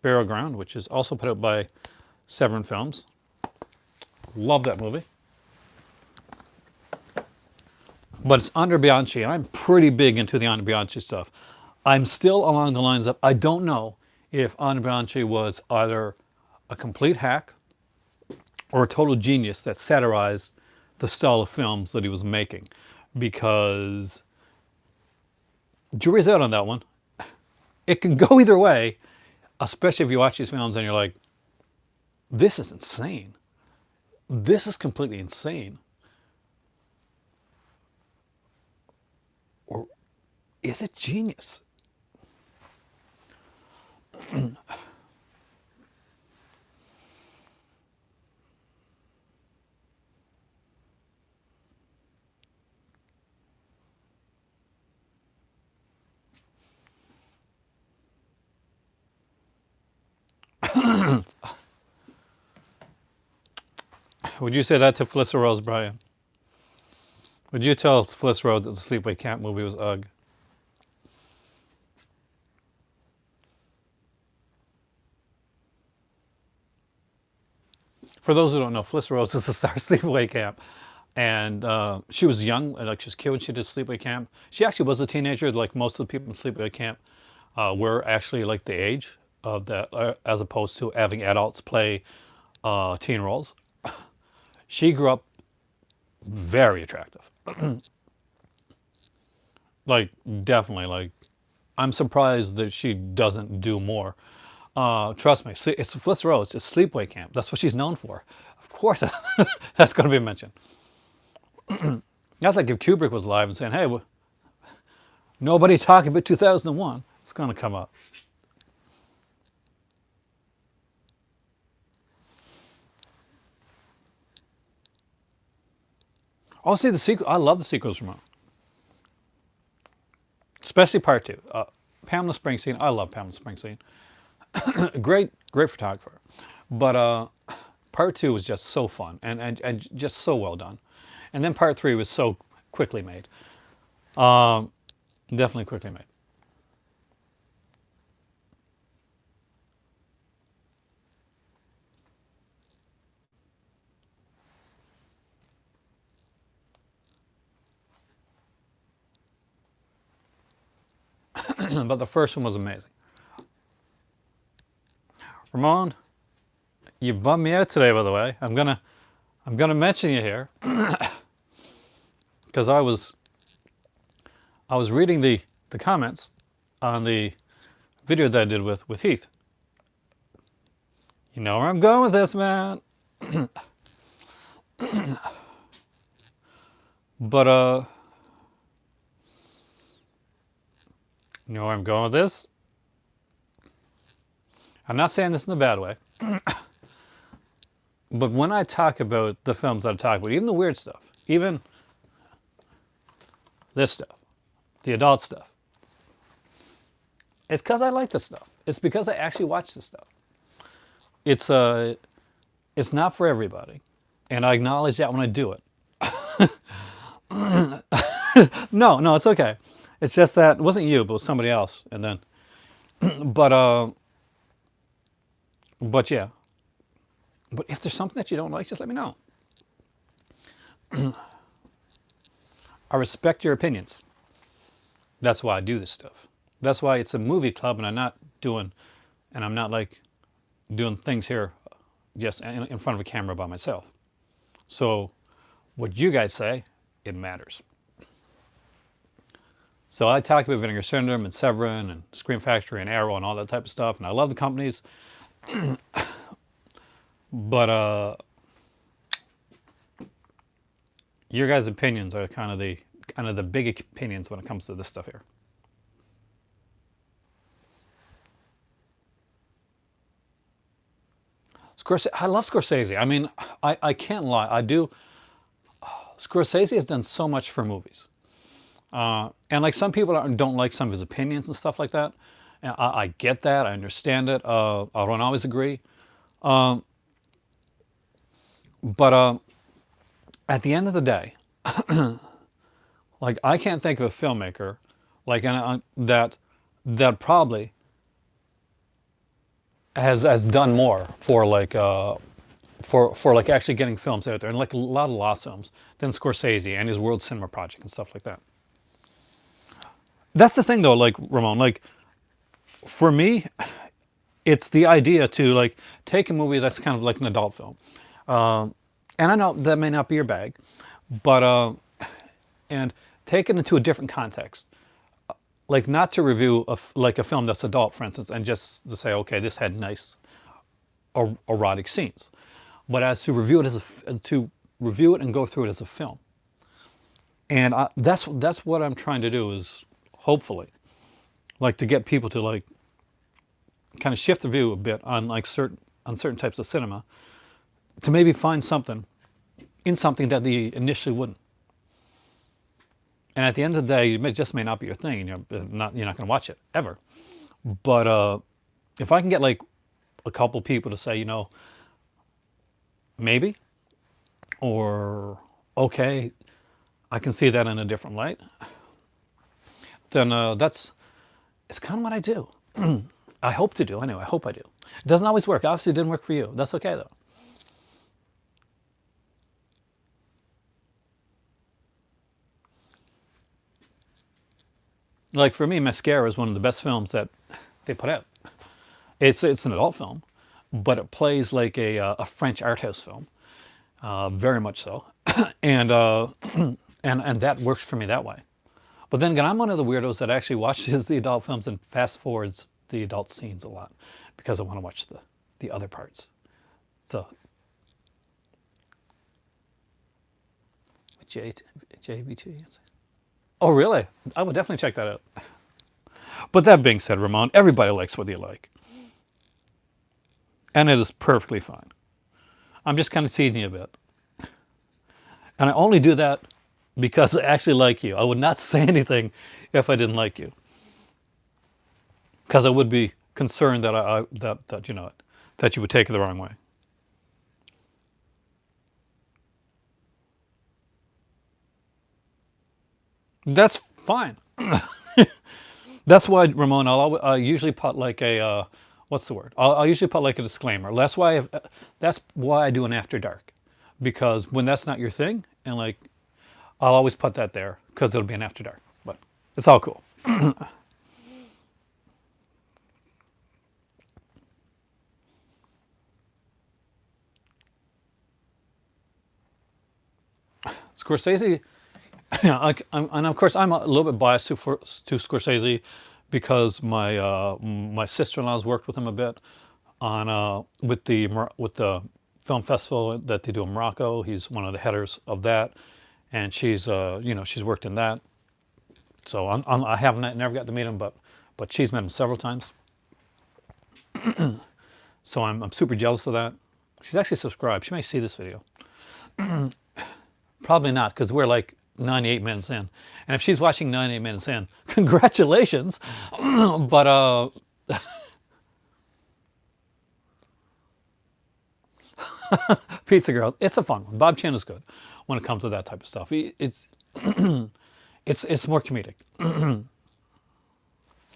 Burial Ground, which is also put out by Severin Films. Love that movie. But it's under Bianchi, and I'm pretty big into the under Bianchi stuff. I'm still along the lines of, I don't know if Andre Bianchi was either a complete hack or a total genius that satirized the style of films that he was making. Because jury's out on that one. It can go either way, especially if you watch these films and you're like, this is insane. This is completely insane. Or is it genius? Would you say that to Felissa Rose, Brian? Would you tell Felissa Rose that the Sleepaway Camp movie was ugh? For those who don't know, Felissa Rose is the star of Sleepaway Camp. And she was young, like she was cute when she did Sleepaway Camp. She actually was a teenager, like most of the people in Sleepaway Camp were actually like the age of that, as opposed to having adults play teen roles. She grew up very attractive. Like, definitely, like, I'm surprised that she doesn't do more. Trust me, it's Felissa Rose, it's Sleepaway Camp. That's what she's known for. Of course, that's going to be mentioned. That's like if Kubrick was alive and saying, hey, nobody talking about 2001. It's going to come up. Oh, see, the sequel. I love the sequels from it. Especially part two. Pamela Springsteen. I love Pamela Springsteen. Great photographer. But part two was just so fun and just so well done. And then part three was so quickly made. Definitely quickly made. But the first one was amazing. Ramon, you bummed me out today, by the way. I'm gonna mention you here because I was reading the comments on the video that I did with Heath. You know where I'm going with this, man. But you know where I'm going with this? I'm not saying this in a bad way. But when I talk about the films that I talk about, even the weird stuff, even this stuff, the adult stuff, it's because I like this stuff. It's because I actually watch this stuff. It's not for everybody. And I acknowledge that when I do it. No, it's okay. It's just that it wasn't you, but it was somebody else. And then, but yeah. But if there's something that you don't like, just let me know. I respect your opinions. That's why I do this stuff. That's why it's a movie club, and I'm not like doing things here just in front of a camera by myself. So what you guys say, it matters. So I talk about Vinegar Syndrome and Severin and Scream Factory and Arrow and all that type of stuff, and I love the companies. But your guys' opinions are kind of the big opinions when it comes to this stuff here. Scorsese, I love Scorsese. I mean, I can't lie. I do. Scorsese has done so much for movies. And like some people don't like some of his opinions and stuff like that. And I get that. I understand it. I don't always agree. But at the end of the day, like I can't think of a filmmaker like that probably has done more for like for like actually getting films out there and like a lot of lost films than Scorsese and his World Cinema Project and stuff like that. That's the thing though, like Ramon, like for me, it's the idea to like take a movie that's kind of like an adult film, and I know that may not be your bag, but and take it into a different context, like not to review like a film that's adult, for instance, and just to say, okay, this had nice erotic scenes, but as to review it to review it and go through it as a film, and that's what I'm trying to do is hopefully like to get people to like kind of shift the view a bit on like certain types of cinema to maybe find something in something that they initially wouldn't. And at the end of the day, it just may not be your thing, and you're not going to watch it ever. But if I can get like a couple people to say, maybe, or okay, I can see that in a different light, then it's kind of what I do. I hope to do anyway. I hope I do. It doesn't always work. Obviously, it didn't work for you. That's okay though. Like for me, Mascara is one of the best films that they put out. It's an adult film, but it plays like a French art house film, very much so, and and that works for me that way. But then again, I'm one of the weirdos that actually watches the adult films and fast forwards the adult scenes a lot because I want to watch the other parts. So J JBT. Oh really? I would definitely check that out. But that being said, Ramon, everybody likes what they like, and it is perfectly fine. I'm just kind of teasing you a bit, and I only do that because I actually like you. I would not say anything if I didn't like you, because I would be concerned that that you would take it the wrong way. That's fine. That's why, Ramon, I usually put like a what's the word? I'll usually put like a disclaimer. That's why I do an after dark, because when that's not your thing, and like I'll always put that there because it'll be an after dark. But it's all cool. Scorsese, and of course I'm a little bit biased to Scorsese because my sister-in-law's worked with him a bit on with the film festival that they do in Morocco. He's one of the headers of that, and she's worked in that. So I haven't never got to meet him, but she's met him several times. So I'm super jealous of that. She's actually subscribed. She may see this video. Probably not, because we're like 98 minutes in. And if she's watching 98 minutes in, congratulations. But Pizza Girls, it's a fun one. Bob Chin is good when it comes to that type of stuff. It's it's more comedic.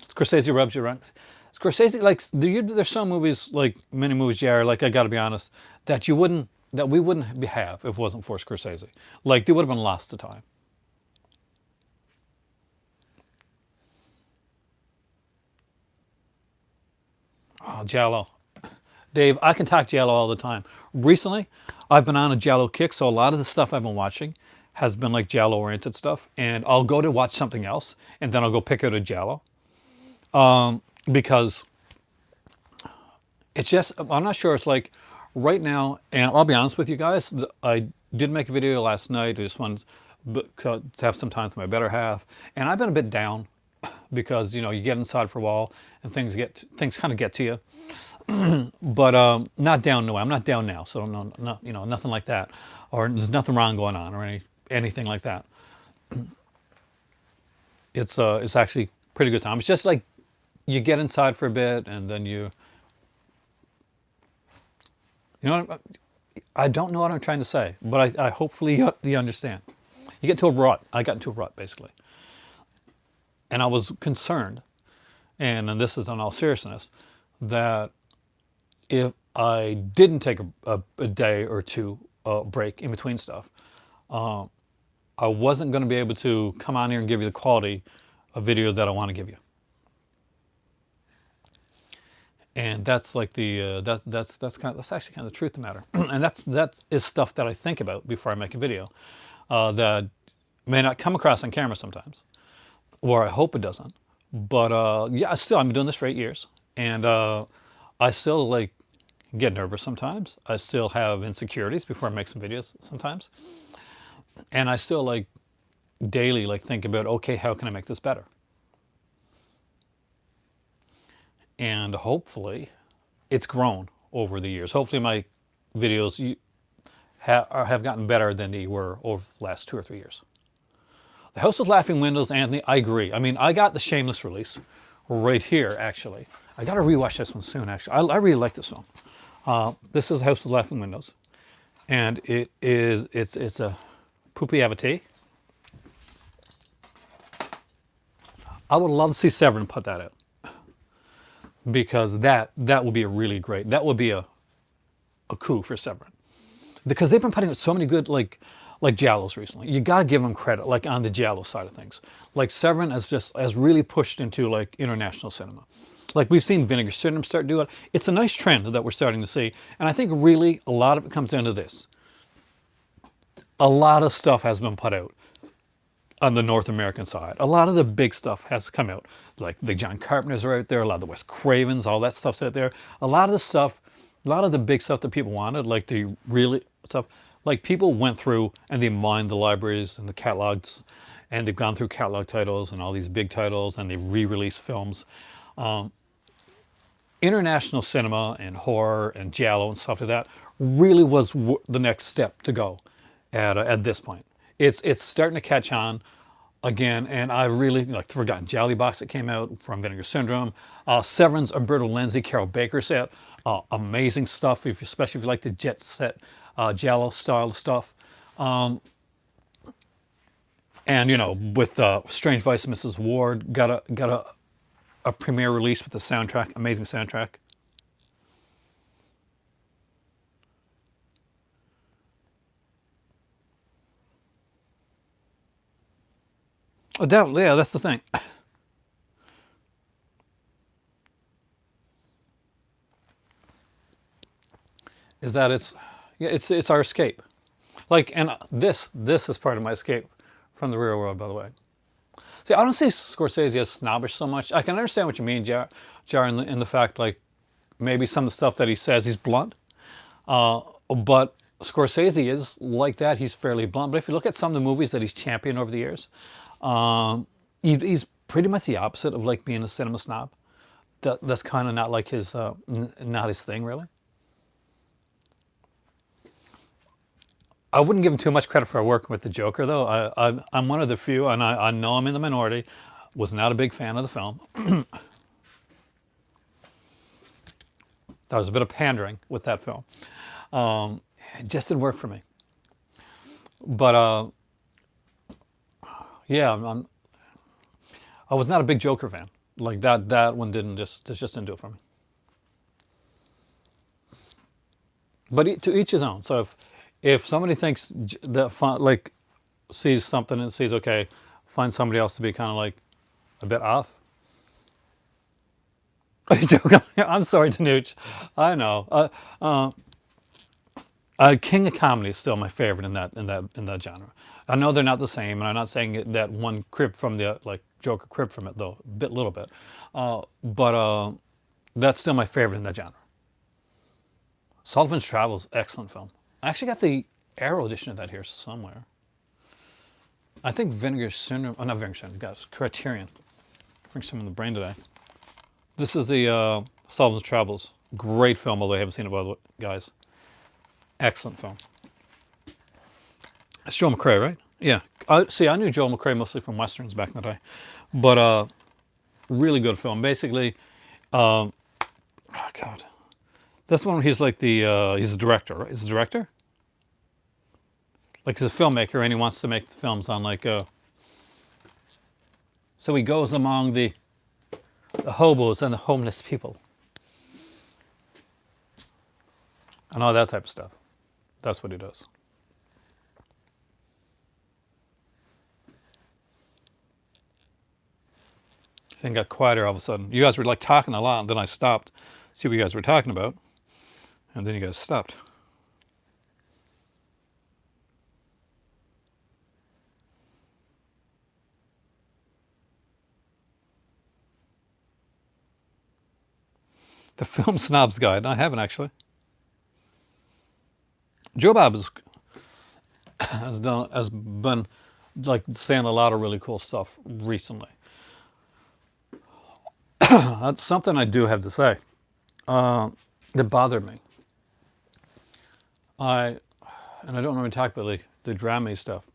Scorsese rubs you right. Scorsese, like, there's some movies, like many movies, yeah, like I got to be honest, that we wouldn't have if it wasn't for Scorsese. Like they would have been lost to time. Oh, Giallo. Dave, I can talk Giallo all the time. Recently, I've been on a Giallo kick, so a lot of the stuff I've been watching has been like Giallo oriented stuff, and I'll go to watch something else, and then I'll go pick out a Giallo, because it's just, I'm not sure. It's like right now, and I'll be honest with you guys, I did make a video last night. I just wanted to have some time with my better half, and I've been a bit down because you get inside for a while and things kind of get to you. but not down. No, I'm not down now. So no, nothing like that, or there's nothing wrong going on, or anything like that. It's actually pretty good time. It's just like you get inside for a bit, and then you know what, I don't know what I'm trying to say, but I hopefully you understand. You get to a rut. I got into a rut basically, and I was concerned, and this is in all seriousness, that if I didn't take a day or two break in between stuff, I wasn't going to be able to come on here and give you the quality of video that I want to give you. And that's like the that's actually kind of the truth of the matter. And that is stuff that I think about before I make a video, that may not come across on camera sometimes, or I hope it doesn't. But yeah, still I've been doing this for 8 years, and I still like get nervous sometimes. I still have insecurities before I make some videos sometimes, and I still like daily like think about, okay, how can I make this better? And hopefully it's grown over the years. Hopefully my videos have gotten better than they were over the last 2 or 3 years. The House with Laughing Windows, Anthony, I agree. I mean, I got the Shameless release right here, actually. I got to rewatch this one soon, actually. I really like this one. This is House with Laughing Windows. And it's a Poopy Avati. I would love to see Severin put that out, because that would be a really great, that would be a coup for Severin, because they've been putting out so many good like giallos recently. You got to give them credit, like on the giallo side of things. Like Severin has really pushed into like international cinema. Like we've seen Vinegar Syndrome start doing it. It's a nice trend that we're starting to see, and I think really a lot of it comes down to this. A lot of stuff has been put out on the North American side. A lot of the big stuff has come out. Like the John Carpenters are out there, a lot of the Wes Cravens, all that stuff's out there. A lot of the stuff, a lot of the big stuff that people wanted, like the really stuff, like people went through and they mined the libraries and the catalogs, and they've gone through catalog titles and all these big titles, and they've re-released films. International cinema and horror and giallo and stuff like that really was the next step to go at this point. It's starting to catch on again, and I really like the Forgotten Jolly box that came out from Vinegar Syndrome. Severin's Umberto Lenzi, Carol Baker set, amazing stuff. Especially if you like the jet set giallo style stuff, and with Strange Vice of Mrs. Ward, got a premiere release with the soundtrack, amazing soundtrack. Oh, yeah, that's the thing. Is that it's our escape. Like, and this is part of my escape from the real world, by the way. See, I don't see Scorsese as snobbish so much. I can understand what you mean, Jar, in the fact, like, maybe some of the stuff that he says, he's blunt. But Scorsese is like that. He's fairly blunt. But if you look at some of the movies that he's championed over the years, he's pretty much the opposite of like being a cinema snob. That's kind of not like his, not his thing, really. I wouldn't give him too much credit for working with the Joker, though. I'm one of the few, and I know I'm in the minority, was not a big fan of the film. There was a bit of pandering with that film. It just didn't work for me. But yeah, I was not a big Joker fan. Like that one just didn't do it for me. But to each his own. So if somebody thinks that like sees something and sees, okay, find somebody else to be kind of like a bit off. I'm sorry, Danuch. I know. King of Comedy is still my favorite in that genre. I know they're not the same, and I'm not saying that one cribbed from the like Joker cribbed from it though, little bit. But that's still my favorite in that genre. Sullivan's Travels, excellent film. I actually got the Arrow edition of that here somewhere. I think Vinegar Syndrome, not Vinegar Syndrome, guys, Criterion. I think some in the brain today. This is the Sullivan's Travels Great film, although I haven't seen it, by the way, guys. Excellent film. It's Joel McCrea, right? Yeah. I knew Joel McCrea mostly from westerns back in the day, but really good film. Basically, oh God, this one he's like he's a director, right? He's a director, like he's a filmmaker, and he wants to make films on like so he goes among the hobos and the homeless people and all that type of stuff. That's what he does. Thing got quieter all of a sudden. You guys were like talking a lot, and then I stopped, see what you guys were talking about, and then you guys stopped. The Film Snob's Guide. I haven't actually. Joe Bob has been like saying a lot of really cool stuff recently. That's something I do have to say. That bothered me. I don't normally talk about like the drama stuff,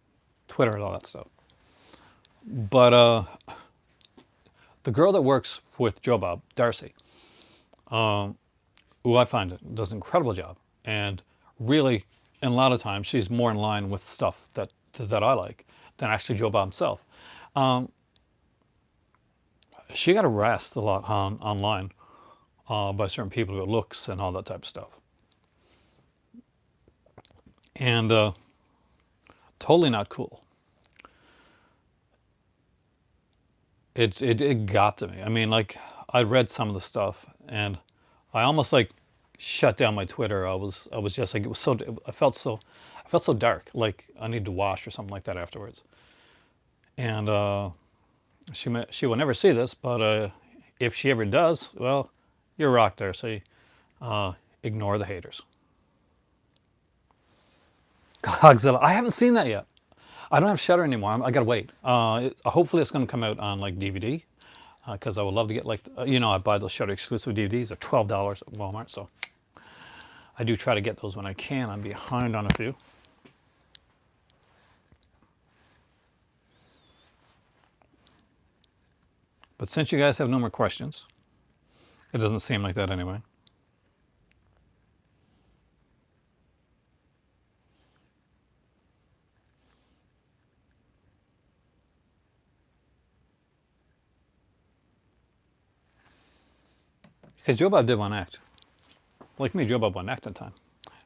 Twitter and all that stuff. But the girl that works with Joe Bob, Darcy, who I find does an incredible job, and really, and a lot of times she's more in line with stuff that I like than actually Joe Bob himself. She got harassed a lot online by certain people about looks and all that type of stuff, and totally not cool. It got to me. I mean, like I read some of the stuff, and I almost like shut down my Twitter. I was just like, it was so, I felt so dark, like I need to wash or something like that afterwards. And she will never see this, but if she ever does, well, you're rocked there. So ignore the haters. Godzilla. I haven't seen that yet. I don't have Shutter anymore. I gotta wait. Hopefully, it's gonna come out on like DVD, because I would love to get like I buy those Shutter exclusive DVDs. They're $12 at Walmart, so I do try to get those when I can. I'm behind on a few. But since you guys have no more questions, it doesn't seem like that anyway. Because Joe Bob did one act. Like me, Joe Bob one act in time.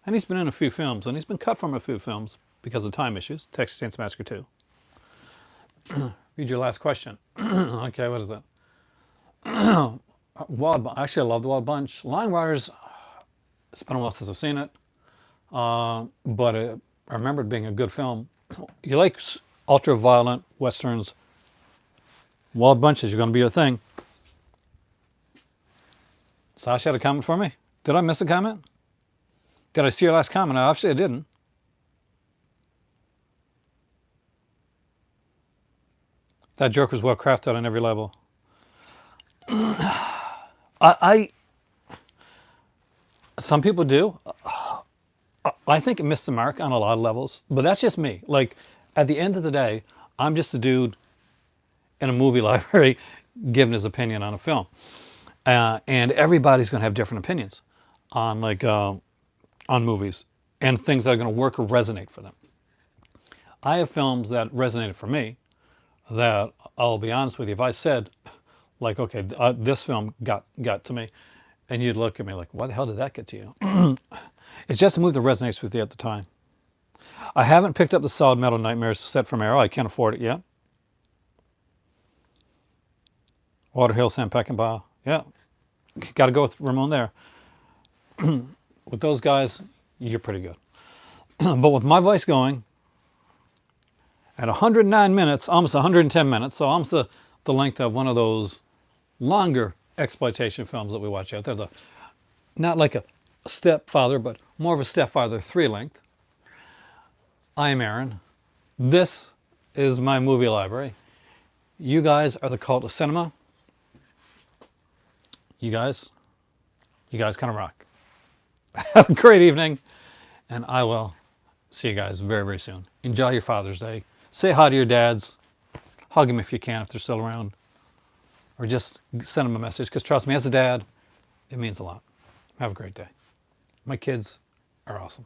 And he's been in a few films, and he's been cut from a few films because of time issues. Texas Chainsaw Massacre 2. Read your last question. Okay, what is that? Actually, I love the Wild Bunch. Line Riders, it's been a while since I've seen it. But I remember it being a good film. You like ultra-violent westerns, Wild Bunches, you're going to be your thing. Sasha had a comment for me. Did I miss a comment? Did I see your last comment? Obviously I didn't. That joke was well crafted on every level. Some people do. I think it missed the mark on a lot of levels, but that's just me. Like, at the end of the day, I'm just a dude in a movie library giving his opinion on a film. And everybody's going to have different opinions on on movies and things that are going to work or resonate for them. I have films that resonated for me that, I'll be honest with you, if I said, like, okay, this film got to me, and you'd look at me like, why the hell did that get to you? It's just a movie that resonates with you at the time. I haven't picked up the Solid Metal Nightmares set from Arrow. I can't afford it yet. Waterhill, Sam Peckinpah. Yeah, got to go with Ramon there. With those guys, you're pretty good. But with my voice going at 109 minutes, almost 110 minutes, so almost the length of one of those longer exploitation films that we watch out there. Not like a Stepfather, but more of a Stepfather 3 length. I am Aaron. This is my movie library. You guys are the cult of cinema. You guys You guys kind of rock. Have a great evening, and I will see you guys very, very soon. Enjoy your Father's Day. Say hi to your dads. Hug them if you can, if they're still around. Or just send them a message, because trust me, as a dad, it means a lot. Have a great day. My kids are awesome.